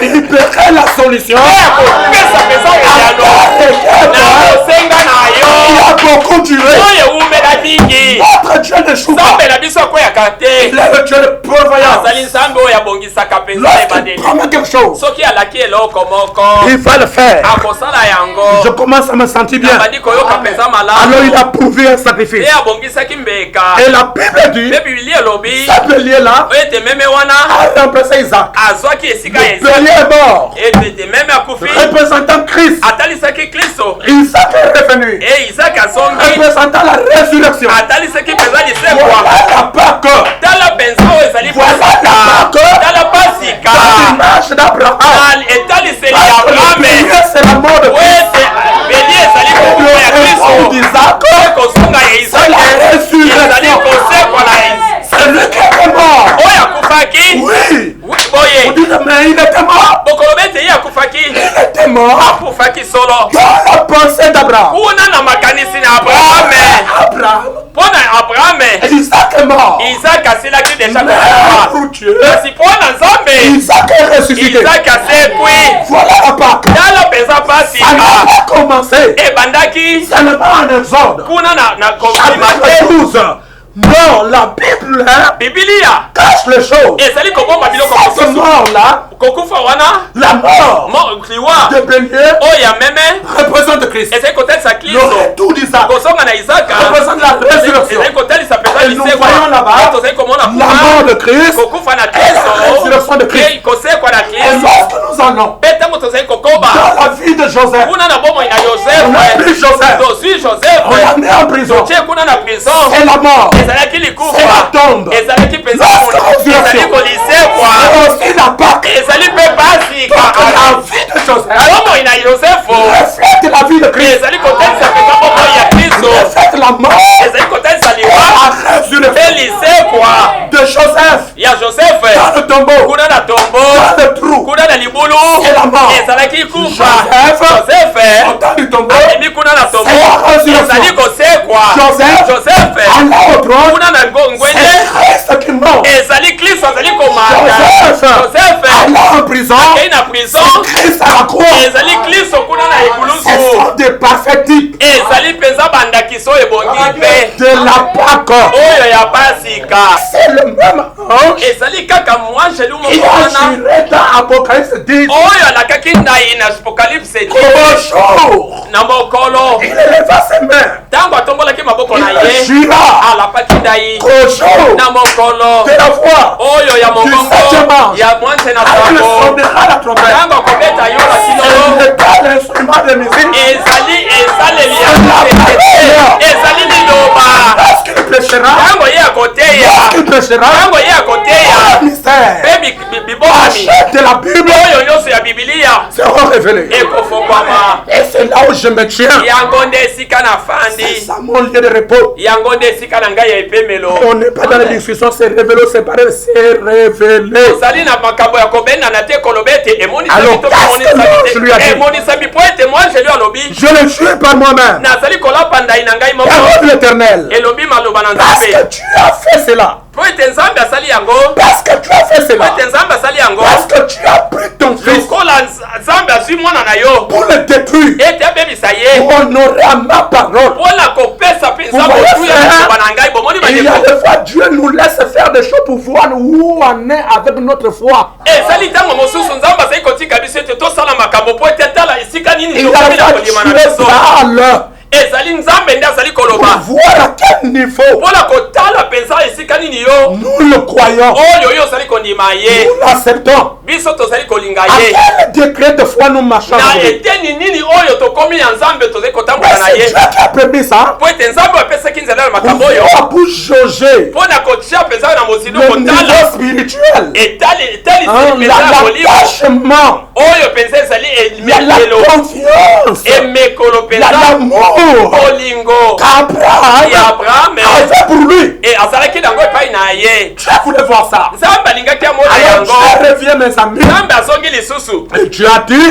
il paierait la solution. Il y a n'échoue pas. Il est le Dieu de prévoyance. Lorsqu'il promet quelque chose, il va le faire. Je commence à me sentir bien. Alors il a prouvé un sacrifice. Et la Bible dit, ce bélier là a remplacé Isaac. Le bélier est mort, représentant Christ. Isaac est revenu, représentant la résurrection. Voilà la Pâque. Voilà la Pâque. L'image d'Abraham. C'est la mort de Christ. C'est la résurrection. C'est lui qui est mort. Oui. Vous dites, mais il était mort. Il était mort dans la pensée d'Abraham. Abraham. Isaac est mort. Pour Dieu, Isaac est ressuscité. Voilà la Pâque. Ça n'a pas commencé seulement en Exode. Chapitre 12. Non, la Bible cache les choses. Cette mort-là, la mort de bélier représente Christ. Le retour d'Isaac représente la résurrection. Et nous voyons là-bas la mort de Christ et la résurrection de Christ. Et lorsque nous allons dans la vie de Joseph, on a pris Joseph, on l'a mis en prison. C'est la mort. C'est la tombe. Lorsque résurrection, c'est aussi la Pâque. Donc la vie de Joseph reflète la vie de Christ. Reflète la mort et la résurrection de Joseph dans le tombeau, dans le trou, c'est la mort. Joseph sortant du tombeau, c'est la résurrection. Joseph alla au trône, c'est Christ qui mort. Joseph alla en prison, c'est Christ à la croix. Ce sont des parfaits types de la Pâque. C'est le même ange. Il a juré dans Apocalypse 10 qu'au jour, il éleva ses mains. Il jura qu'au jour de la voix du septième ange, il sonnera la trompette. Et l'instrument de musique, lorsqu'il prêchera, le mystère de la Bible sera révélé. Et c'est là où je me tiens. C'est ça mon lieu de repos. On n'est pas dans la discussion, c'est révélé, c'est pareil, c'est révélé. Alors qu'est-ce que je lui ai dit? Je le jure par moi-même. Parole de l'Éternel. Parce que tu as fait cela. Parce que tu as fait cela. Parce que tu as pris ton fils pour le détruire, pour honorer à ma parole. Vous voyez, frère, il y a des fois Dieu nous laisse faire des choses pour voir où on est avec notre foi. Il y a des fois Dieu parle pour voir à quel niveau nous le croyons, nous l'acceptons, à quel degré de foi nous marchons. C'est Dieu qui a permis ça pour jauger le niveau spirituel, l'attachement, la confiance, l'amour qu'Abraham avait pour lui. Tu voulais voir ça. Alors je reviens, mes amis, et tu as dit,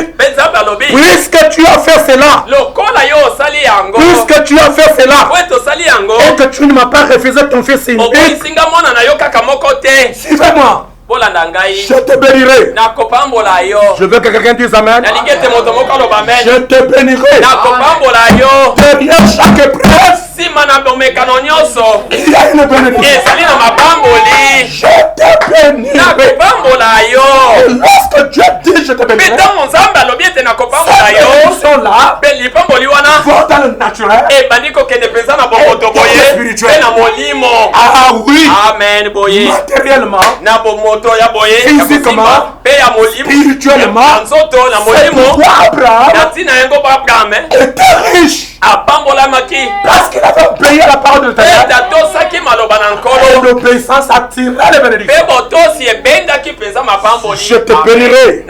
puisque tu as fait cela, puisque tu as fait cela, et que tu ne m'as pas refusé ton fils unique, suivez-moi. Je te bénirai. Je veux que quelqu'un dise amen. Je te bénirai. Derrière chaque épreuve, il y a une bénédiction. Je te bénirai. Et lorsque Dieu dit je te bénirai, ces bénédictions-là vont dans le naturel et spirituel. Ah oui. Amen. Matériellement, physiquement, spirituellement, c'est pourquoi Abraham était riche. Parce qu'il avait obéi à la parole de l'Éternel. Et l'obéissance attirait les bénédictions. Je te bénirai.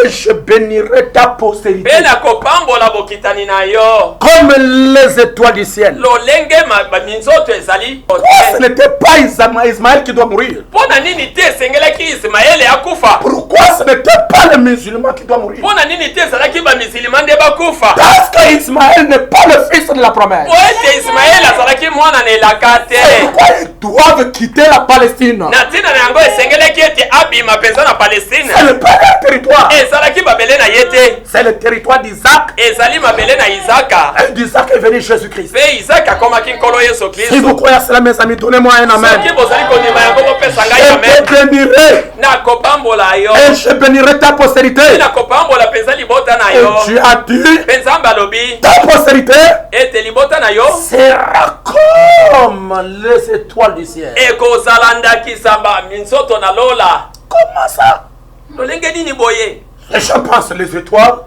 Et je bénirai ta postérité. Comme les étoiles du ciel. Pourquoi ce n'était pas Ismaël qui doit mourir? Pourquoi ce n'était pas les musulmans qui doivent mourir? Parce que Ismaël n'est pas le fils de la promesse. Pourquoi ils doivent quitter la Palestine? C'est le premier territoire. C'est le territoire d'Isaac. Et d'Isaac est venu Jésus-Christ. Si vous croyez à cela, mes amis, donnez-moi un amen. Je te bénirai. Et je bénirai ta postérité. Et tu as dit ta postérité sera comme les étoiles du ciel. Comment ça? Les gens pensent les étoiles.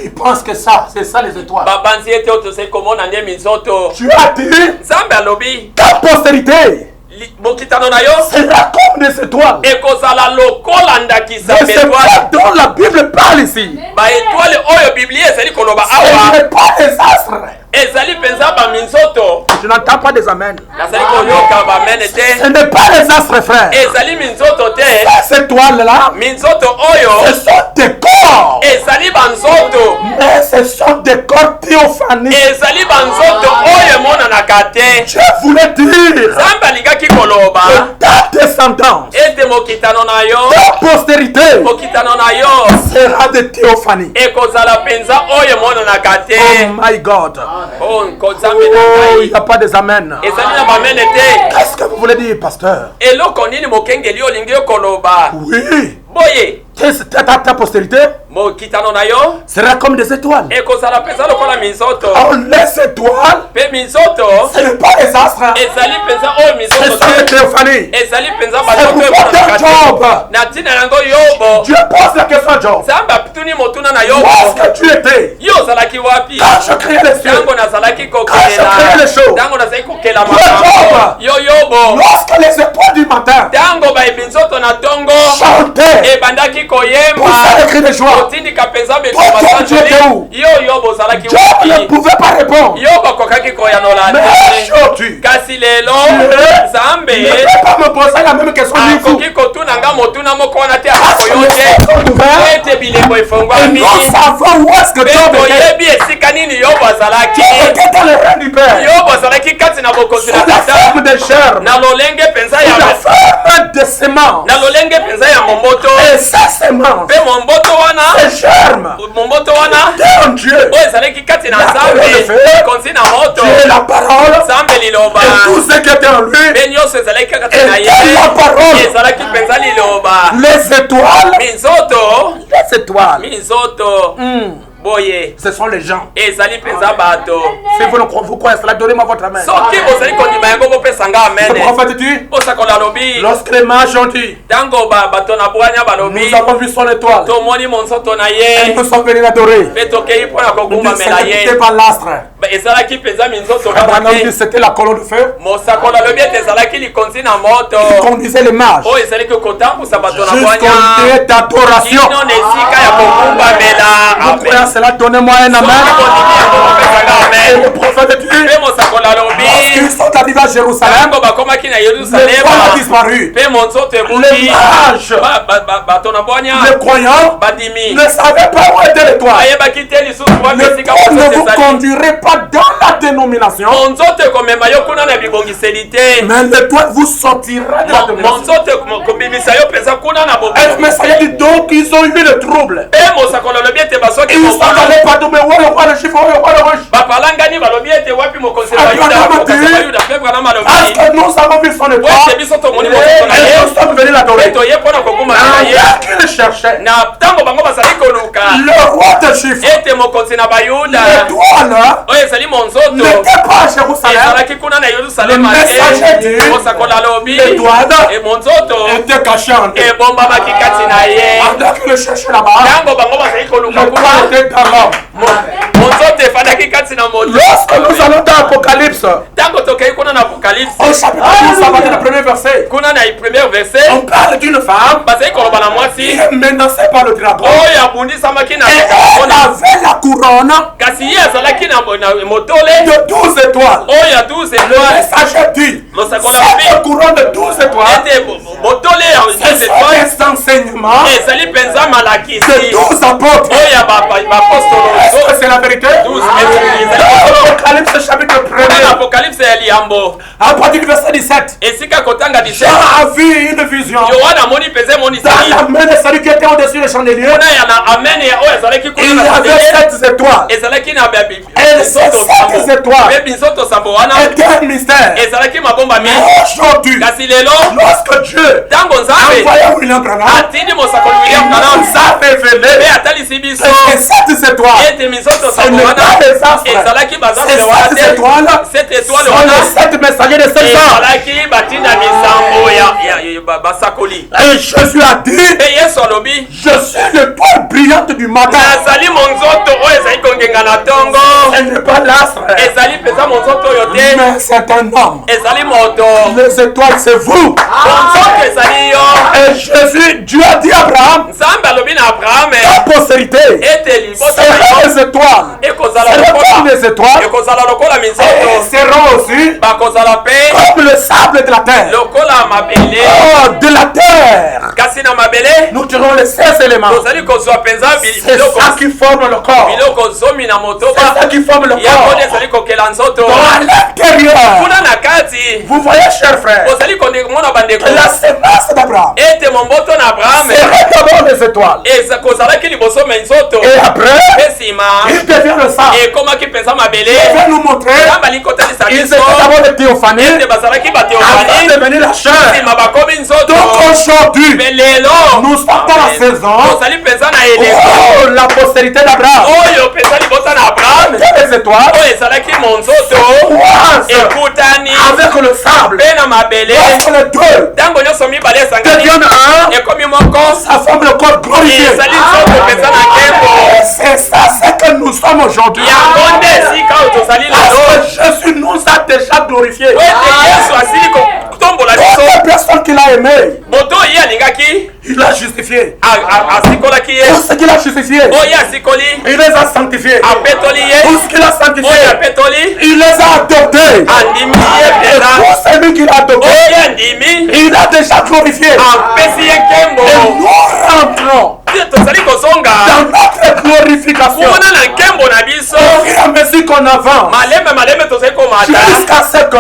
Ils pensent que ça, c'est ça les étoiles. Tu as dit ta postérité sera comme des étoiles. C'est pas dont la Bible parle ici. Ce n'est pas des astres. Je n'entends pas des amens. Ce n'est pas les astres, frère. Ces étoiles-là, ce sont des corps. Mais ce sont des corps théophaniques. Je voulais dire que ta descendance, ta postérité sera des théophanies. Oh my God. Oh, il n'y a pas des amens. Qu'est-ce que vous voulez dire, pasteur? Oui. Ta postérité sera comme des étoiles. Oh, les étoiles, ce n'est pas les astres. Ce sont les théophanies. C'est pourquoi dans Job, Dieu pose la question à Job. Où est-ce que tu étais quand je créais les cieux, quand je créais les choses? Lorsque les étoiles du matin chantaient pour faire des cris de joie, pourquoi Dieu était où? Job ne pouvait pas répondre. Mais aujourd'hui, Dieu ne peut pas me poser la même question du coup. Et nous savons où est-ce que Job était. Job était dans le règne du Père. Sous la forme de germe. Sous la forme de sémence. Et sa sémence, ces germes, en Dieu, Dieu est la parole, et tout ce qui est en lui, et la parole, les étoiles, ce sont les gens. Si vous ne croyez cela, donnez-moi votre main. Le prophète dit, lorsque les mages ont dit, nous avons vu son étoile, et nous sommes venus l'adorer. Nous disons, ça n'était pas l'astre. Abraham dit, c'était la colonne de feu qui conduisait les mages jusqu'au lieu d'adoration. Vous croyez cela, donnez-moi un amen. Et le prophète dit, lorsque Ils sont arrivés à Jérusalem. Le voile a disparu. Les mages, les croyants, ne savaient pas où était l'étoile. L'étoile ne vous conduirait pas dans la dénomination. Mais l'étoile vous sortira de la dénomination. Et le Messiah dit donc ils ont eu le trouble. Ils sont allés pas dominer le roi le chiffre, le roi le rouge. Parce que nous avons vu son étoile. Et nous sommes venus l'adorer. Qu'il cherchait le roi de chiffre. L'étoile n'était pas à Jérusalem. Le messager dit l'étoile était cachée en eux. Pendant qu'il le cherchait là-bas, l'étoile était dans l'homme. Lorsque nous allons dans l'Apocalypse, au chapitre 12, à partir du premier verset, on parle d'une femme qui est menacée par le dragon. Et elle avait la couronne de 12 étoiles. Le messager dit cette couronne de 12 étoiles, ce sont des enseignements de 12 apôtres. Est-ce que c'est la vérité? Apocalypse chapitre 1. À partir du verset 17. Jean a vu une vision. Dans la main de celui qui était au-dessus du chandelier, il y avait 7 étoiles. Et ces 7 étoiles étaient un mystère. Mais aujourd'hui, lorsque Dieu a envoyé William Branham, il nous a révélé que ces 7 étoiles, ce n'est pas des astres. Ces 7 étoiles sont les 7 messagers de 7 ans. Et Jésus a dit, je suis l'étoile brillante du matin. Ce n'est pas l'astre, mais c'est un homme. Les étoiles, c'est vous. Et Jésus, Dieu a dit à Abraham, ta postérité sera les étoiles. C'est les étoiles. Et seront aussi comme le sable de la terre. Oh, de la terre. Nous tirons les 16 éléments. C'est ça qui forme le corps. C'est ça qui forme le corps. Dans l'intérieur, vous voyez, chers frères, la semence d'Abraham serait d'abord les étoiles. Et après, il devient le sable. Il va nous montrer ils étaient d'abord les théophanies avant de devenir la chair. Donc aujourd'hui, nous sommes dans la saison où la postérité d'Abraham les étoiles avec le sable. Lorsque les deux deviennent un, ça forme le corps glorifié. C'est ça, c'est que nous sommes aujourd'hui. Parce que Jésus nous a déjà glorifiés. Toute personne qu'il a aimé, il l'a justifié. Tout ce qu'il a justifié, il les a sanctifiés. Tout ce qu'il a sanctifié, il les a adoptés. Et tout celui qu'il a adopté, il a déjà glorifié. Et nous rentrons dans notre glorification. Au fur et à mesure qu'on avance, jusqu'à ce que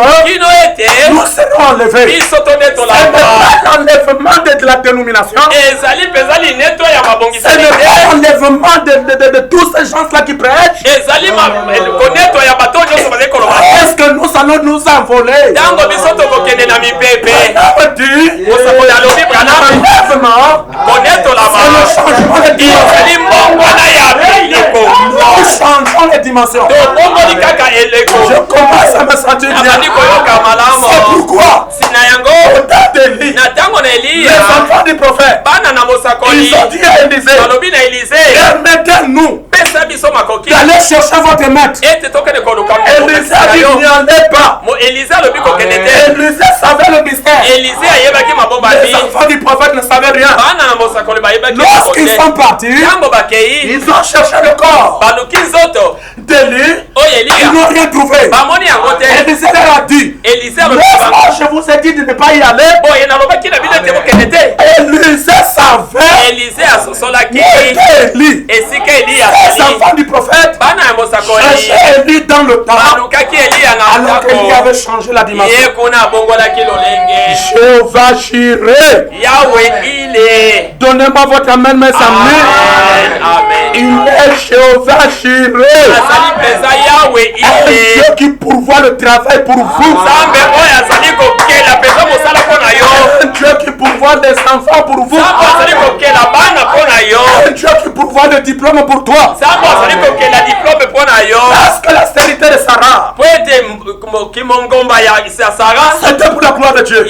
nous serons enlevés. Ce n'est pas l'enlèvement de la dénomination. Ce n'est pas l'enlèvement de tous ces gens-là qui prêchent. Est-ce que nous allons nous envoler? Changement de dimension. Nous changeons les dimensions. Je commence à me sentir bien. C'est pourquoi au temps d'Élie, les enfants du prophète, ils ont dit à Élisée, permettez-nous d'aller chercher votre maître. Élisée a dit, n'y en est pas. Élisée savait le mystère. Les enfants du prophète ne savaient rien. Lorsqu'ils sont partis, ils ont cherché le corps d'Élie Ils n'ont rien trouvé. Élisée leur a dit, laisse-moi, je vous ai dit de ne pas y aller. Élisée savait les enfants du prophète cherchaient Élie dans le temps, alors qu'Élie avait changé la dimension. Jéhovah Jireh, donnez-moi votre amen, mes amis. Il est Jéhovah Jireh, un Dieu qui pourvoit le travail pour vous, un Dieu qui pourvoit des enfants pour vous, un Dieu qui pourvoit le diplôme pour toi. Parce que la stérilité de Sarah, c'était pour la gloire de Dieu.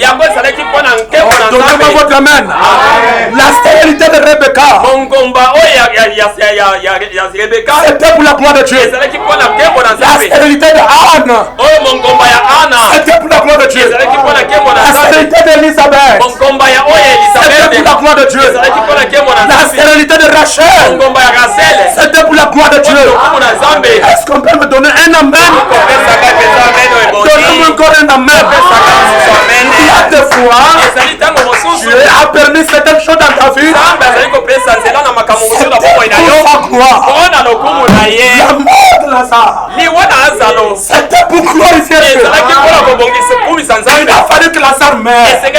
Donnez-moi votre amen. La stérilité de Rebecca, c'était pour la gloire de Dieu. La stérilité de Anne, c'était pour la gloire de Dieu. La stérilité d'Élisabeth, c'était pour la gloire de Dieu. La stérilité de Rachel, c'était pour la gloire de Dieu. Est-ce qu'on peut me donner un amen? Donnez-moi encore un amen. Il y a des fois, Dieu a permis certaines choses dans ta vie. La mort de Lazare, c'était pour glorifier Dieu. Il a fallu que Lazare meure. Et que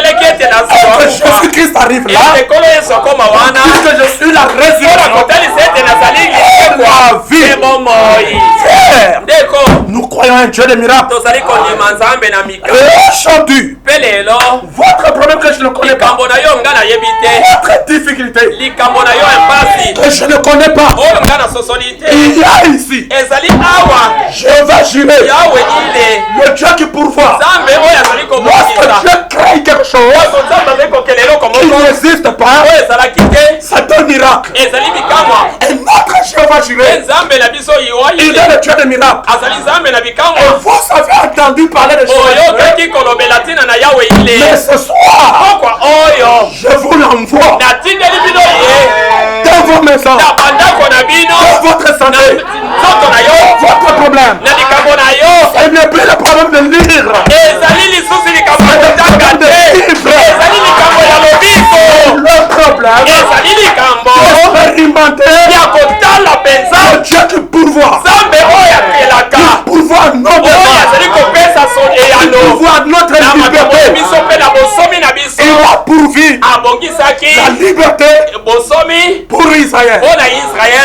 Jésus-Christ arrive là. Et que je suis la résurrection et la vie. Frère, nous croyons un Dieu de miracles. Aujourd'hui, votre problème que je ne connais pas, votre difficulté que je ne connais pas, il y a ici Jéhovah Jireh, le Dieu qui pourvoit. Lorsque Dieu crée quelque chose qui n'existe pas, c'est un miracle. Et notre Jéhovah Jireh, il est le Dieu des miracles. Et vous avez entendu parler de choses. Mais ce soir, je vous l'envoie dans vos maisons, dans votre santé, votre problème. Ce n'est plus le problème de lire, c'est le problème de vivre. Le problème d'expérimenter le Dieu qui pourvoit. Qui pourvoit notre vie. Qui pourvoit notre liberté. Il a pourvu la liberté pour Israël.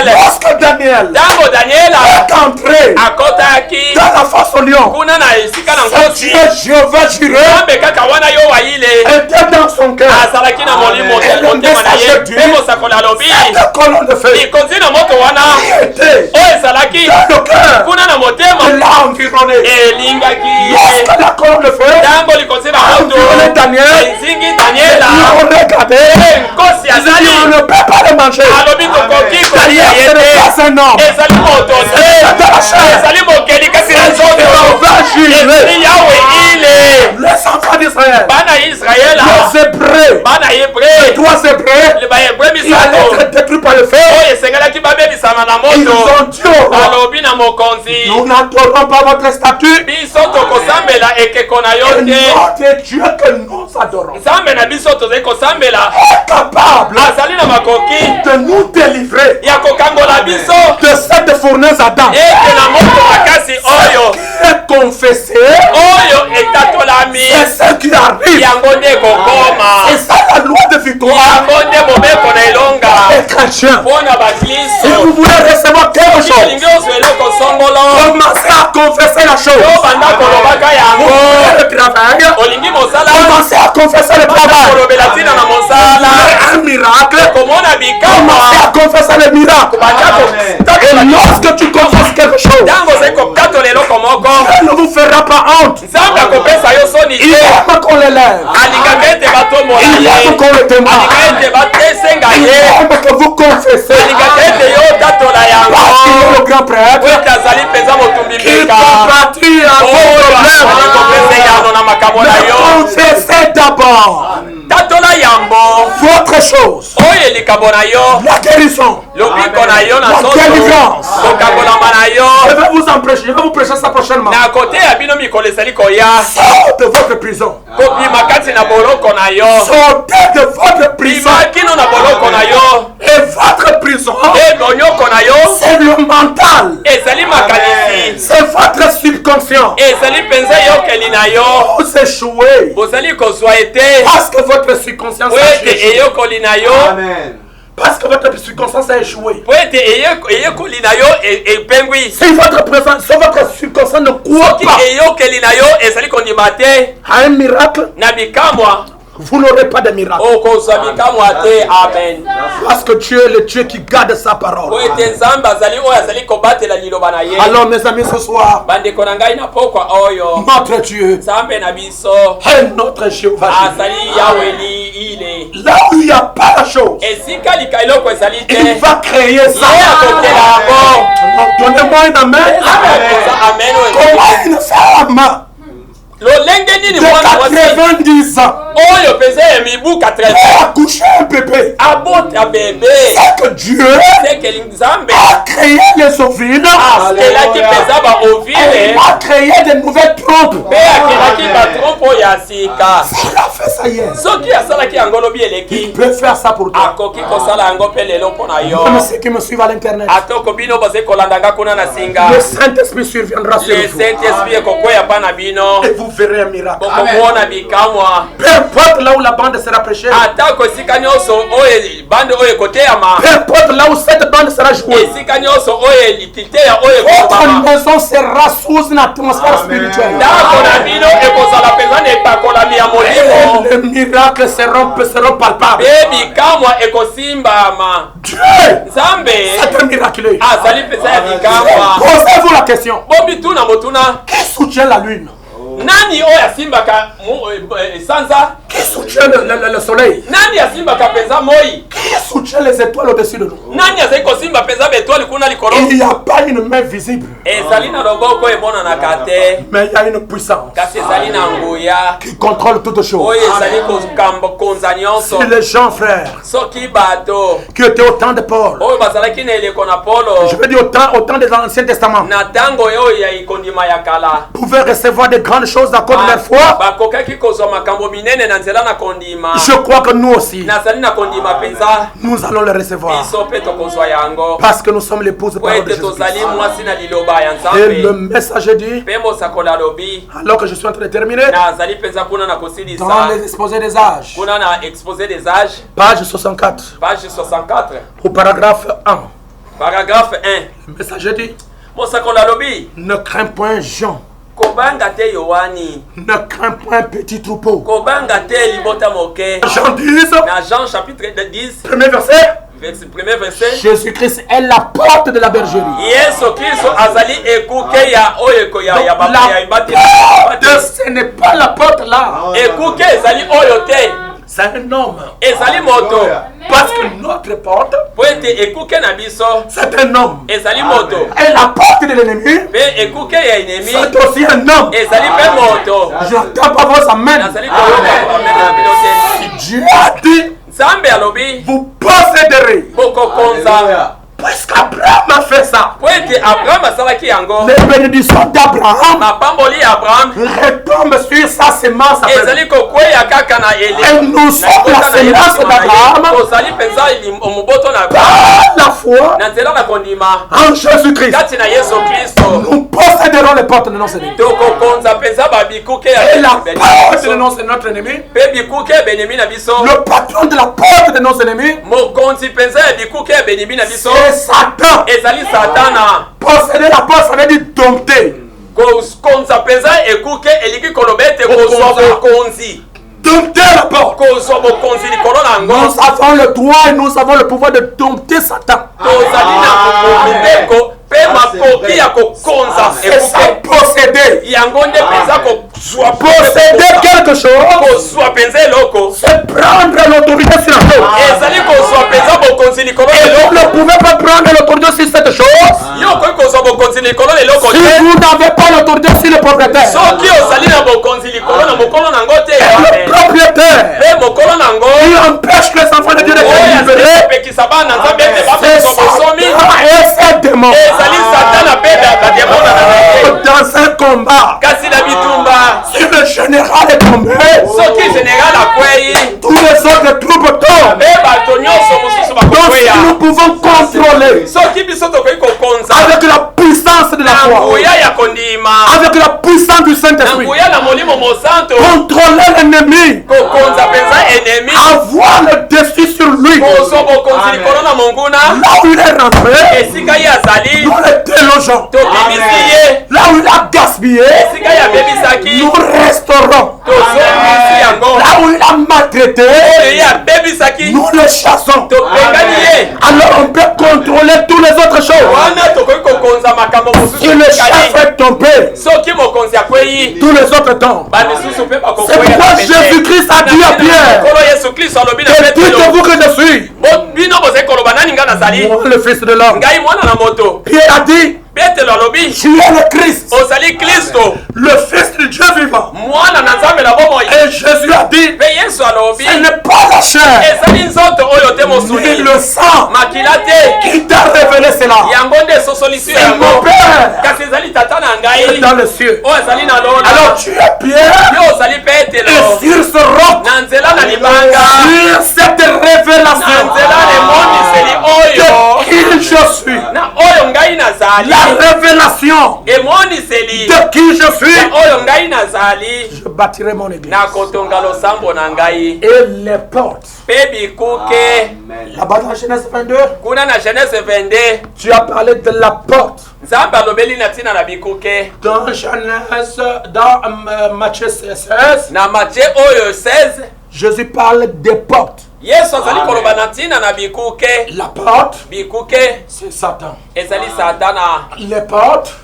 Lorsque Daniel est entré dans la face au lion, c'est Dieu Jéhovah Jireh était dans son cœur. Et le messager dit, cette colonne de feu qui était dans le cœur, il l'a environné. Lorsque la colonne de feu a environné Daniel, il a regardé, il ne peut pas le manger. Daniel, ce n'est pas un homme, c'est de la chair. Les enfants d'Israël, les Hébreux, les trois Hébreux, ils allaient être détruits par le feu. Ils ont dit au roi, nous n'adorons pas votre statue. Et notre Dieu que nous adorons est capable de nous délivrer de cette fournaise Adam. Et confessé, c'est ce qui arrive. C'est ça la loi de victoire. Les chrétiens, si vous voulez recevoir quelque chose, commencez à confesser la chose. Vous voulez le travail, commencez à confesser le travail. Un miracle, commencez à confesser le miracle. Et lorsque tu confesses quelque chose, Dieu ne vous fera pas honte. Il aime qu'on l'élève. Il aime qu'on le témoigne. Il aime que vous confessez. Parce qu'il est le grand prêtre qui compatit à vos problèmes. Mais confessez d'abord votre chose, la guérison, la délivrance. Je vais vous en prêcher. Je vais vous prêcher ça prochainement. Sors de votre prison. Sortez de votre prison. Et votre prison, c'est le mental. C'est votre subconscient. Vous échouez. Parce que votre subconscience a échoué. Amen. Parce que votre subconscience a échoué. Si votre subconscience ne croit pas à un miracle, vous n'aurez pas de miracle. Amen. Parce que Dieu est le Dieu qui garde sa parole. Alors mes amis, ce soir, notre Dieu est notre Jéhovah. Là où il n'y a pas la chose, il va créer ça. Donnez-moi un amen. Comment une femme de 90 ans accoucher un bébé, c'est que Dieu a créé les ovules, il a créé de nouvelles trompes. S'il a fait ça hier, il peut faire ça pour toi. Même ceux qui me suivent à l'internet, le Saint-Esprit surviendra sur vous et vous verrez un miracle. Peu importe là où la bande sera prêchée, peu importe là où cette bande sera jouée, votre maison sera sous une atmosphère spirituelle. Et les miracles seront palpables. Dieu, c'est un miraculeux. Posez-vous la question, qui soutient la lune? Nani oya simbaka sanza? Qui soutient le soleil? Nani asimbaka peza moi? Qui soutient les étoiles au-dessus de nous? Nani azeko simba peza étoile kuna likolo? Il n'y a pas une main visible. Ezalina loboko ebona na kate. Mais il y a une puissance kasi ezalina nguya qui contrôle toutes choses. Oye ezali ko konza nyonso. Si les gens, frères, soki bato qui étaient au temps de Paul, oyo bazalaki na eleko na Paulo, je veux dire au temps des Anciens Testaments, na tango yo ya ikondima ya kala, pouvaient recevoir de grandes choses à cause de leur foi. Je crois que nous aussi, nous allons les recevoir parce que nous sommes l'épouse parole de Jésus-Christ. Et le messager dit, alors que je suis en train de terminer, dans les exposés des âges, page 64, au paragraphe 1, le messager dit, ne crains point Jean, ne crains point petit troupeau. Jean 10, Jean chapitre 10, premier verset. Premier verset. Jésus-Christ est la porte de la bergerie. Ce n'est pas la porte là. C'est un homme. Parce que notre porte, c'est un homme. Et la porte de l'ennemi, c'est aussi un homme. Je n'entends pas vos amens. Dieu a dit, vous posséderez. Puisqu'Abraham a fait ça, les bénédictions d'Abraham retombent sur sa semence. Et nous sommes la semence d'Abraham par la foi en Jésus-Christ. Nous posséderons les portes de nos ennemis. Et la porte de notre ennemi, le patron de la porte de nos ennemis, c'est Satan. Posséder la porte, ça veut dire dompter. Dompter la porte. Nous avons le droit et nous avons le pouvoir de dompter Satan. C'est ça, posséder. Posséder quelque chose, c'est prendre l'autorité sur la chose. Et vous ne pouvez pas prendre l'autorité sur cette chose si vous n'avez pas l'autorité sur le propriétaire. Et le propriétaire qui empêche les enfants de Dieu de se libérer, c'est Satan et ses démons. combat, si le général est tombé, tous les autres troupes tombent. Donc si nous pouvons contrôler avec la puissance de la foi, avec la puissance du Saint-Esprit, contrôler l'ennemi, avoir le dessus sur lui, là où il est rentré, nous le délogeons. Là où il a gaspillé, nous restaurons. Là où il a maltraité, nous le chassons. Alors on peut contrôler toutes les autres choses. Si le chef est tombé, tous les autres tombent. C'est pourquoi Jésus-Christ a dit à Pierre, que dites-vous que je suis? Moi, le Fils de l'homme. Pierre a dit, tu es le Christ, le Fils du Dieu vivant. Et Jésus a dit, ce n'est pas la chair ni le sang qui t'a révélé cela. C'est mon Père qui est dans le cieux. Alors tu es Pierre, et sur ce roc, sur cette révélation de qui je suis, la révélation de qui je suis, je bâtirai mon église. Et les portes. Là-bas dans Genèse 22, tu as parlé de la porte. Dans Genèse, dans Matthieu 16, Jésus parle des portes. La porte, c'est Satan. Les portes,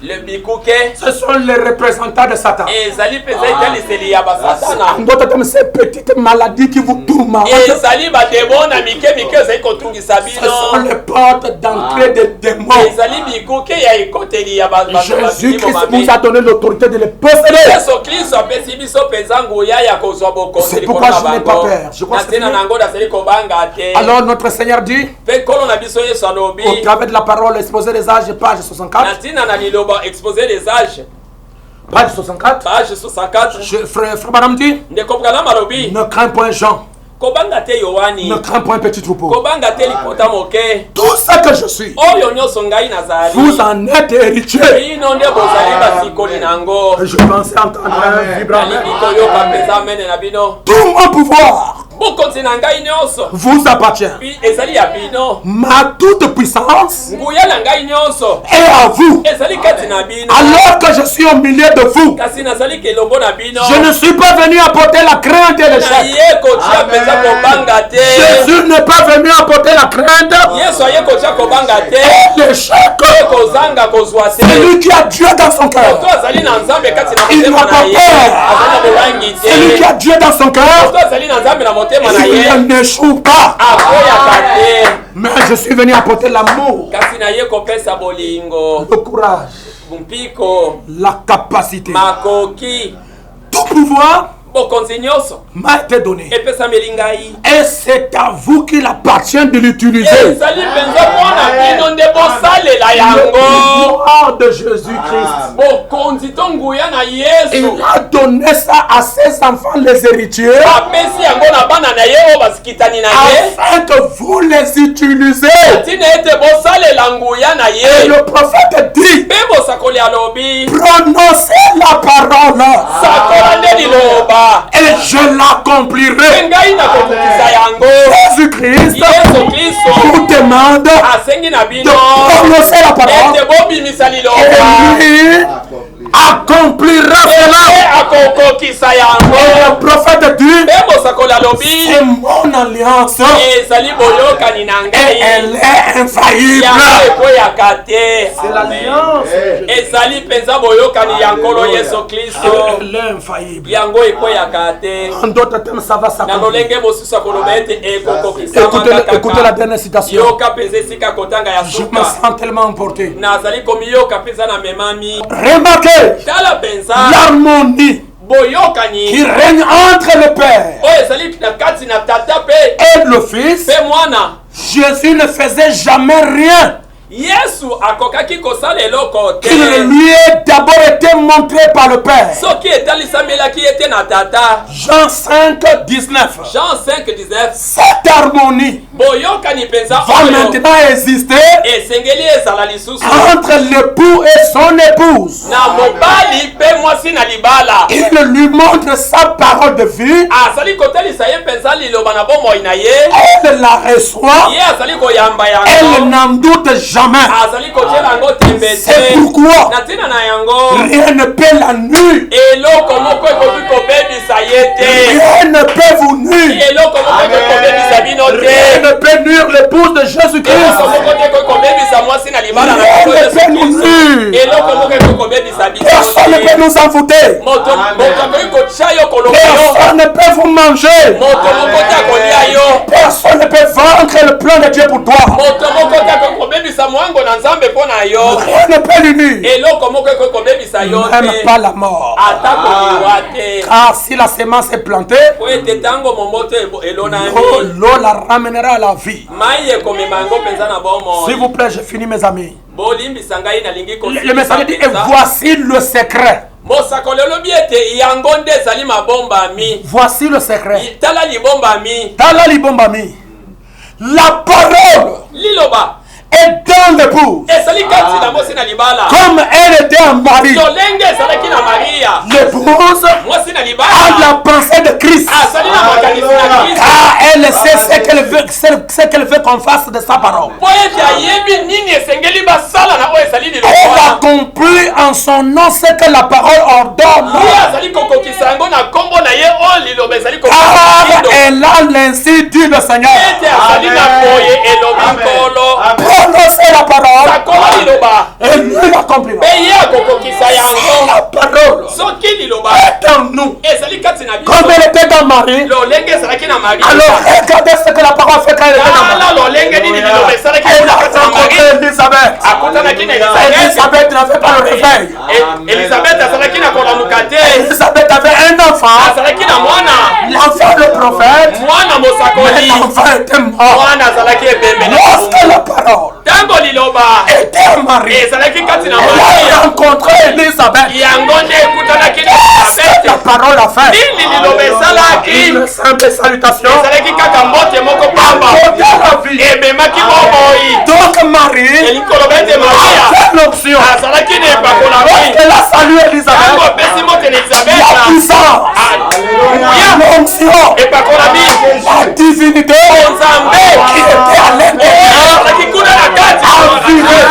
ce sont les représentants de Satan. D'autres comme ces petites maladies qui vous tourmentent. Ce sont les portes d'entrée des démons. Jésus-Christ nous a donné l'autorité de les posséder. C'est pourquoi je n'ai pas peur. Je crois que alors notre Seigneur dit, au travers de la parole exposée des âges, page 64. Page 64. Frère Branham dit, ne crains point Jean. Ne crains point petit troupeau. Tout ce que je suis, vous en êtes héritier. Je pensais entendre un vibrateur. Tout mon pouvoir vous appartient. Ma toute puissance est à vous. Alors que je suis au milieu de vous, je ne suis pas venu apporter la crainte et l'échec. Jésus n'est pas venu apporter la crainte et l'échec. C'est lui qui a Dieu dans son cœur. Il n'a pas peur. C'est lui qui a Dieu dans son cœur. Il n'échoue pas. Mais je suis venu apporter l'amour, le courage, la capacité, tout pouvoir m'a été donné. Et c'est à vous qu'il appartient de l'utiliser. Le pouvoir de Jésus-Christ. Il a donné ça à ses enfants, les héritiers, afin que vous les utilisez. Et le prophète dit, prononcez la parole et je l'accomplirai. Jésus-Christ vous demande de prononcer la parole et lui accomplira cela. Et le prophète dit, c'est mon alliance et elle est infaillible. C'est l'alliance. Elle est infaillible. En d'autres termes, ça va s'accomplir. Écoutez la dernière citation. Je me sens tellement emporté. Remarquez l'harmonie qui règne entre le Père et le Fils. Jésus ne faisait jamais rien Yesu akokaki kosala eloko te. Il lui est d'abord été montré par le Père. Soki etalisamelaki ete na tata. Jean 5:19. Jean 5:19. Cette harmonie boyokani penza va maintenant exister esengeli ezala lisusu entre l'époux et son épouse. Na mobali pe mwasi na libala. Il lui montre sa parole de vie. Azali kotelisa ye penza liloba na bomoi na ye. Elle la reçoit. Ye azali koyamba yango. Elle n'en doute jamais. Azali kotela yango tembete. C'est pourquoi natina na yango rien ne peut la nuire. Eloko moko ekoki kobebisa ye te. Rien ne peut vous nuire. Eloko moko ekoki kobebisa bino te. Rien ne peut nuire l'épouse de Jésus-Christ. Eloko moko ekoki kobebisa mwasi na libala na Rien ne peut nous nuire. Eloko moko ekoki kobebisa biso. Personne ne peut nous envoûter. Moto akoki kotia yo kolonga yo. Personne ne peut vous manger. Moto moko te akolia yo. Personne ne peut vaincre le plan de Dieu pour toi. Moto moko te akoki kobebisa mwango na Nzambe mpo na yo. Rien ne peut l'unir. Eloko moko ekoki kobebisa yo te. Même pas la mort. Ata koliwa te. Car si la semence est plantée, po ete ntango momoto elonami l'eau la ramènera à la vie. mai ekomema yango mpenza na bomoi. S'il vous plaît, je finis mes amis. bolimbisa ngai nalingi Le messager dit, et voici le secret. mosakoli olobi ete yango nde ezali mabombami. Voici le secret. tala libombami. Tala libombami. La parole liloba est dans l'épouse. ezali kati na mwasi na libala. Comme elle était en mari. lolenge ezalaki na Maria. L'épouse mwasi na libala a la pensée de Christ. azali na makanisi na Kristo. Car elle sait ce qu'elle veut qu'on fasse de sa parole. po ete ayebi nini esengeli basala na oyo ezali Elle a liloba. compris en son nom ce que la parole ordonne. ye azali kokokisa yango na nkombo na ye oyo liloba ezali Car elle a l'ainsi dit le Seigneur. ete azali na boye elobi nkolo. Prononcez la parole sakola liloba et lui l'accomplira. pe ye akokokisa La yango. parole soki liloba est en nous. ezali kati na biso. Comme elle était dans Marie, lolenge ezalaki na Maria. alors regardez ce que la parole fait quand elle était dans Marie. tala lolenge nini liloba esalaki Elle na a kati na rencontré Maria. Elisabeth. akutanaki na Elisabeth. Elisabeth n'avait pas le réveil. Elisabeth azalaki na kolamuka te. Elisabeth avait un enfant. azalaki na mwana. L'enfant le prophète. mwana Mais mosakoli. l'enfant était mort. mwana azalaki ebembe na Lorsque la parole ntango liloba était en Marie, ezalaki kati na elle Maria. a rencontré Elisabeth. yango nde ekutanaki na La Elisabeth. parole a fait nini liloba esalaki. une simple salutation. ezalaki kaka mbote moko pamba. Apporter la vie. ememaki bomoi. Donc Marie elingi koloba ete Maria a l'option. azalaki na epakolami. Elle a salué ntango Elisabeth. apesi moto na La Elisabeth. puissance, l'onction, epakolami la divinité nzambe qui était à l'intérieur. azalaki kuna na kati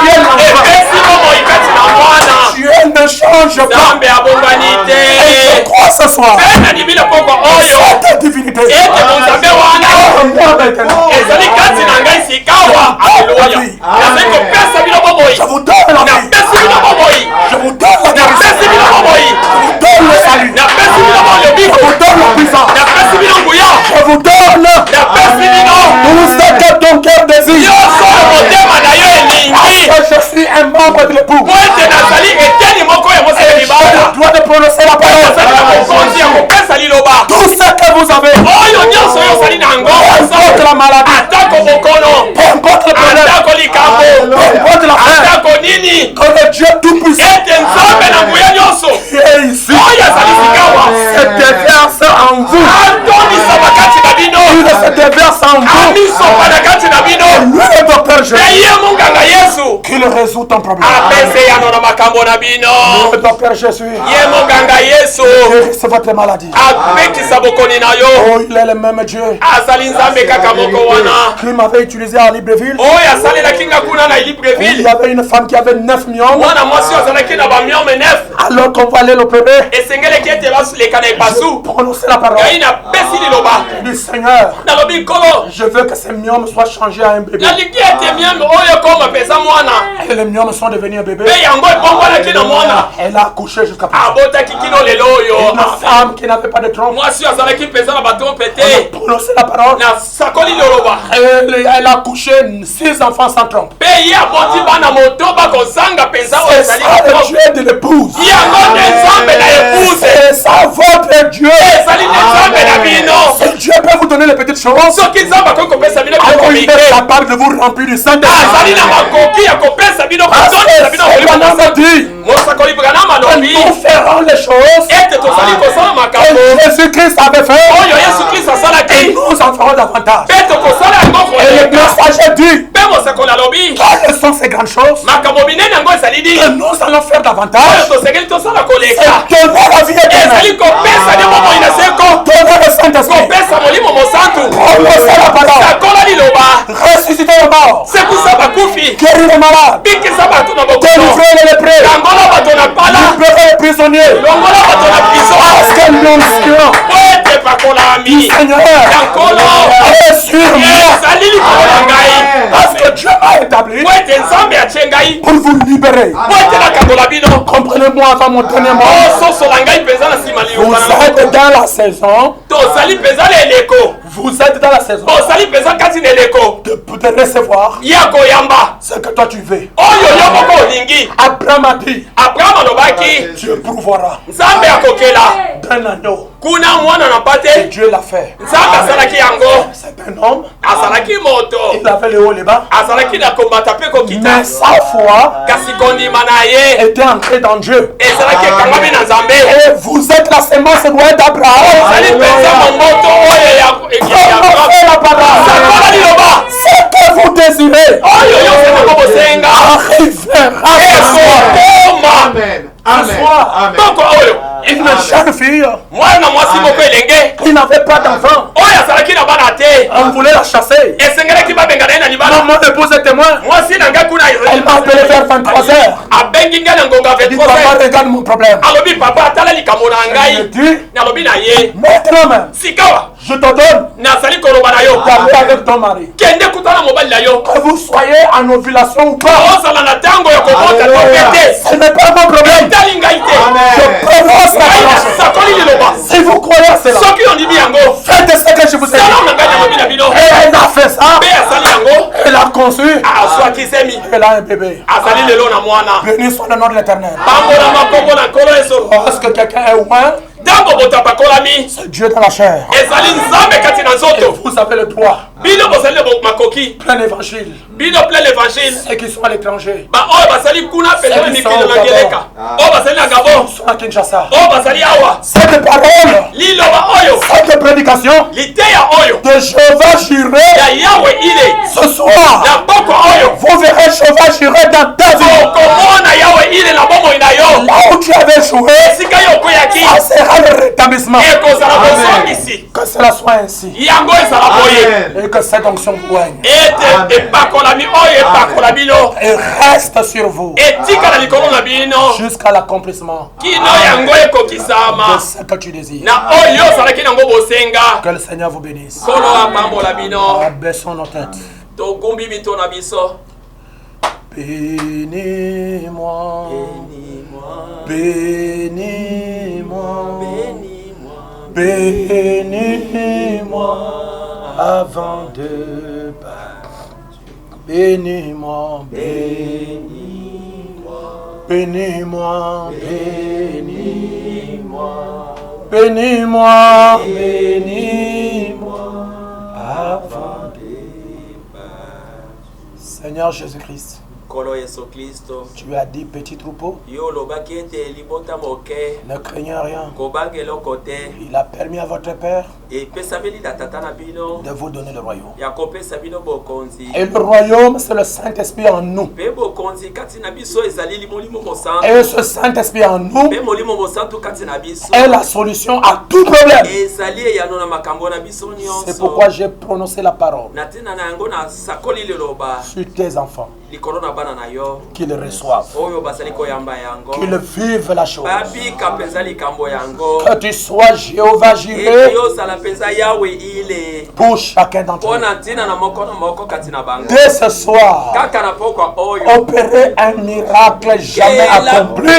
epesi bomoi kati na mwana. Dieu ne change pas. nzambe abongani Et je te. crois ce soir, mpe na libile poko oyo cette divinité ete bonzambe wana moi maintenant, ezali kati na ngai sikawa. aleluya. nazali kopesa bino bomoi. je vous donne la vie. napesi bino bomoi. Je vous donne la napesi guérison. bino bomoi. Je vous donne le salut. napesi bino Je bolobiko. vous donne la puissance. napesi bino nguya. Je vous donne napesi bino tout ce que ton cœur désire. nyonso oyo motema na yo elingi. Parce que je suis un membre de l'époux. po ete nazali eteni moko ya mose ya J'ai libala. le droit de prononcer la nazali na parole. mokonzi ya kopesa liloba. Tout ce que vous avez, oyo nyonso oyo ozali na peu importe yango. la maladie, atako bokono. peu importe le problème, atako likambo. peu importe la faim, atako nini. que le Dieu tout-puissant ete nzambe na nguya nyonso qui est ici oyo azali sikawa se déverse en vous. atonisama kati na bino. Il se déverse en vous. amisopa na kati na bino. Lui, le docteur Jésus, eye monganga yesu qu'il résout ton problème. apese yano na makambo na bino. Le docteur Jésus, ye monganga yesu guérisse votre maladie. apekisa bokoni na yo. Oh, il est le même Dieu azali nzambe kaka moko wana qui m'avait utilisé à Libreville. oyo asalelaki nga kuna na Il Libreville. y avait une femme qui avait 9 millions. mwana mwasi oyo azalaki na bamiome 9. Alors qu'on va aller l'opérer, esengeleki ete baleka na epasu. prononcer la parole ngai napesi liloba du Seigneur. nalobi nkolo Je veux que ces myomes soient changés à un bébé. nalingi ete miambe oyo ekoma mpenza mwana. Et les myomes sont devenus un bébé. mpe yango ebongwanaki na mwana. Elle a accouché jusqu'à présent. abotaki kino lelo oyo. Une femme qui n'avait pas de trompe. mwasi oyo azalaki mpenza na batrompe Elle a te. prononcé la parole. nasakoli liloba. Elle a accouché 6 enfants sans trompe. mpe ye aboti bana motoba kozanga mpenza oyo C'est ezali ça le na Dieu de l'épouse. yango nde nzambe na epuse. C'est ça votre Dieu. ezali nde nzambe na bino. C'est Dieu peut vous donner les petites choses. Alors il est capable de vous remplir du Saint-Esprit. Parce que Branham dit que nous ferons les choses que Jésus-Christ avait fait et nous en ferons davantage. Et le messager dit quelles sont ces grandes choses que nous allons faire davantage. C'est donner la vie éternelle, donner le Saint-Esprit, prononcer la parole, ressusciter les morts, guérir les malades, délivrer les lépreux, libérer les prisonniers. Parce que l'onction du Seigneur est sur moi. Parce que Dieu m'a établi pour vous libérer. Comprenez-moi avant mon dernier mot. Vous êtes dans la saison. Vous êtes dans la saison de recevoir ce que toi tu veux. Abraham a dit, Dieu pourvoira d'un agneau. Et Dieu l'a fait. C'est un homme. Il avait le haut et les bas. Mais sa foi était ancrée dans Dieu. Et vous êtes la semence noire d'Abraham. Prononcez la parole. Ce que vous désirez arrivera. Amen. Une jeune fille qui n'avait pas d'enfant. On voulait la chasser. Mon épouse est témoin. Elle m'a appelé vers 23h. Elle dit, papa, regarde mon problème. Je dis, maintenant même, je te donne d'aller avec ton mari. Que vous soyez en ovulation ou pas, ce n'est pas mon problème. Je prononce la parole. Si vous croyez à cela, faites ce que je vous ai dit. Et elle a fait ça. Elle a conçu. Elle a un bébé. Béni soit le nom de l'Éternel. Est-ce que quelqu'un est loin? C'est Dieu dans la chair. Et vous avez le droit. Plein évangile. Ceux qui sont à l'étranger. Ceux qui sont au Gabon. Ceux qui sont à Kinshasa. Cette parole, cette prédication de Jéhovah Jireh, ce soir, vous verrez Jéhovah Jireh dans ta vie. Là où tu avais joué, ça sera le rétablissement. Que cela soit ainsi. Et que cette onction vous règne. Et reste sur vous jusqu'à l'accomplissement de ce que tu désires. Que le Seigneur vous bénisse. Abaissons nos têtes. Bénis-moi, bénis-moi, bénis-moi avant de partir. Bénis-moi, bénis-moi, bénis-moi, bénis-moi, bénis-moi, bénis-moi avant de partir. Seigneur Jésus-Christ, tu as dit petit troupeau, ne craignez rien. Il a permis à votre Père de vous donner le royaume. Et le royaume, c'est le Saint-Esprit en nous. Et ce Saint-Esprit en nous est la solution à tout problème. C'est pourquoi j'ai prononcé la parole sur tes enfants. Qu'ils reçoivent, qu'ils vivent la chose. Que tu sois Jéhovah Jireh pour chacun d'entre eux. Dès ce soir, opérer un miracle jamais accompli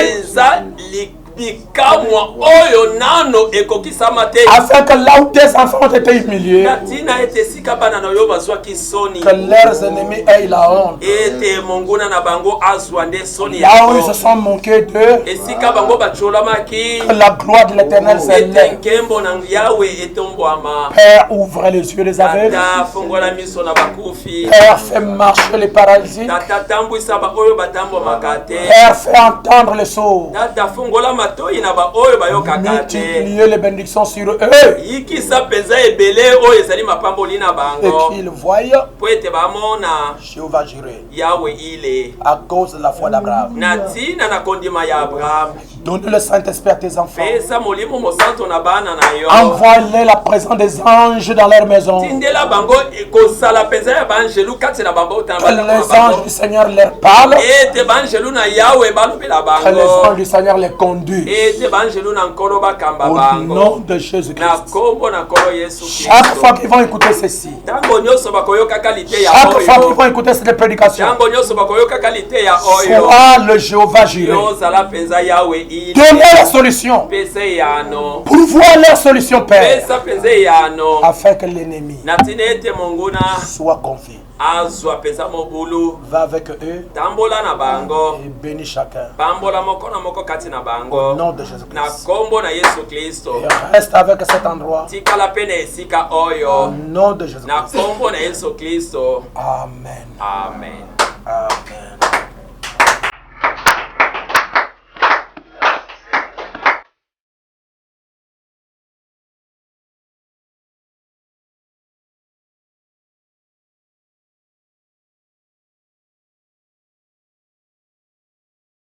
bikamwa oyo nano ekokisama te. Afin que là où tes enfants ont été humiliés, natina ete sika bana na yo bazwaki soni, que leurs ennemis aient la honte. Ete monguna na bango azwa nde soni là où ils se sont moqués d'eux, esika bango bacholamaki, que la gloire de l'Éternel s'élève. nkembo na Yawe etombwama. Père, ouvre les yeux des aveugles. Tata fongola miso na bakufi. Père, fais marcher les paralysés. Tata tambwisa ba oyo batambwamaka te. Père, fais entendre les sourds. Tata fongola matoi na ba oyo bayokaka te. Multipliez les bénédictions sur eux. Yikisa penza ebele oyo ezali mapamboli na bango. Et qu'ils voient po ete bamona Jéhovah Jireh Yawe ile à cause de la foi d'Abraham. Natina na kondima ya Abraham. Donne le Saint-Esprit à tes enfants. Pesa molimo mosanto na bana na yo. Envoie-les la présence des anges dans leur maison. Tindela bango ekosala penza ya banjelu kati na bango que les anges du Seigneur leur parlent. Ete banjelu na Yawe balobela bango. Que les anges du Seigneur les conduisent. Ete banjelu na nkolo bakamba bango. Au nom de Jésus-Christ. Na kombo na kolo Yesu Christ. Chaque fois qu'ils vont écouter ceci. Tango nyoso bakoyoka qualité ya oyo. Chaque fois qu'ils vont écouter cette prédication. Tango nyoso bakoyoka qualité ya oyo. Sois le Jéhovah Jireh. Yozala penza Yawe ile. Donnez la solution. Pese yano. Pour voir leur solution, Père. Pesa penze yano. Afin que l'ennemi natinete monguna soit confus. Azwa pesa mobulu. Va avec eux. Tambola na bango. Et bénis chacun. Pambola moko na moko kati na bango. Au nom de Jésus-Christ. Na kombo na Yesu Kristo. Et reste avec cet endroit. Tika la pene esika oyo. Au nom de Jésus-Christ. Na kombo na Yesu Kristo. Amen. Amen. Amen.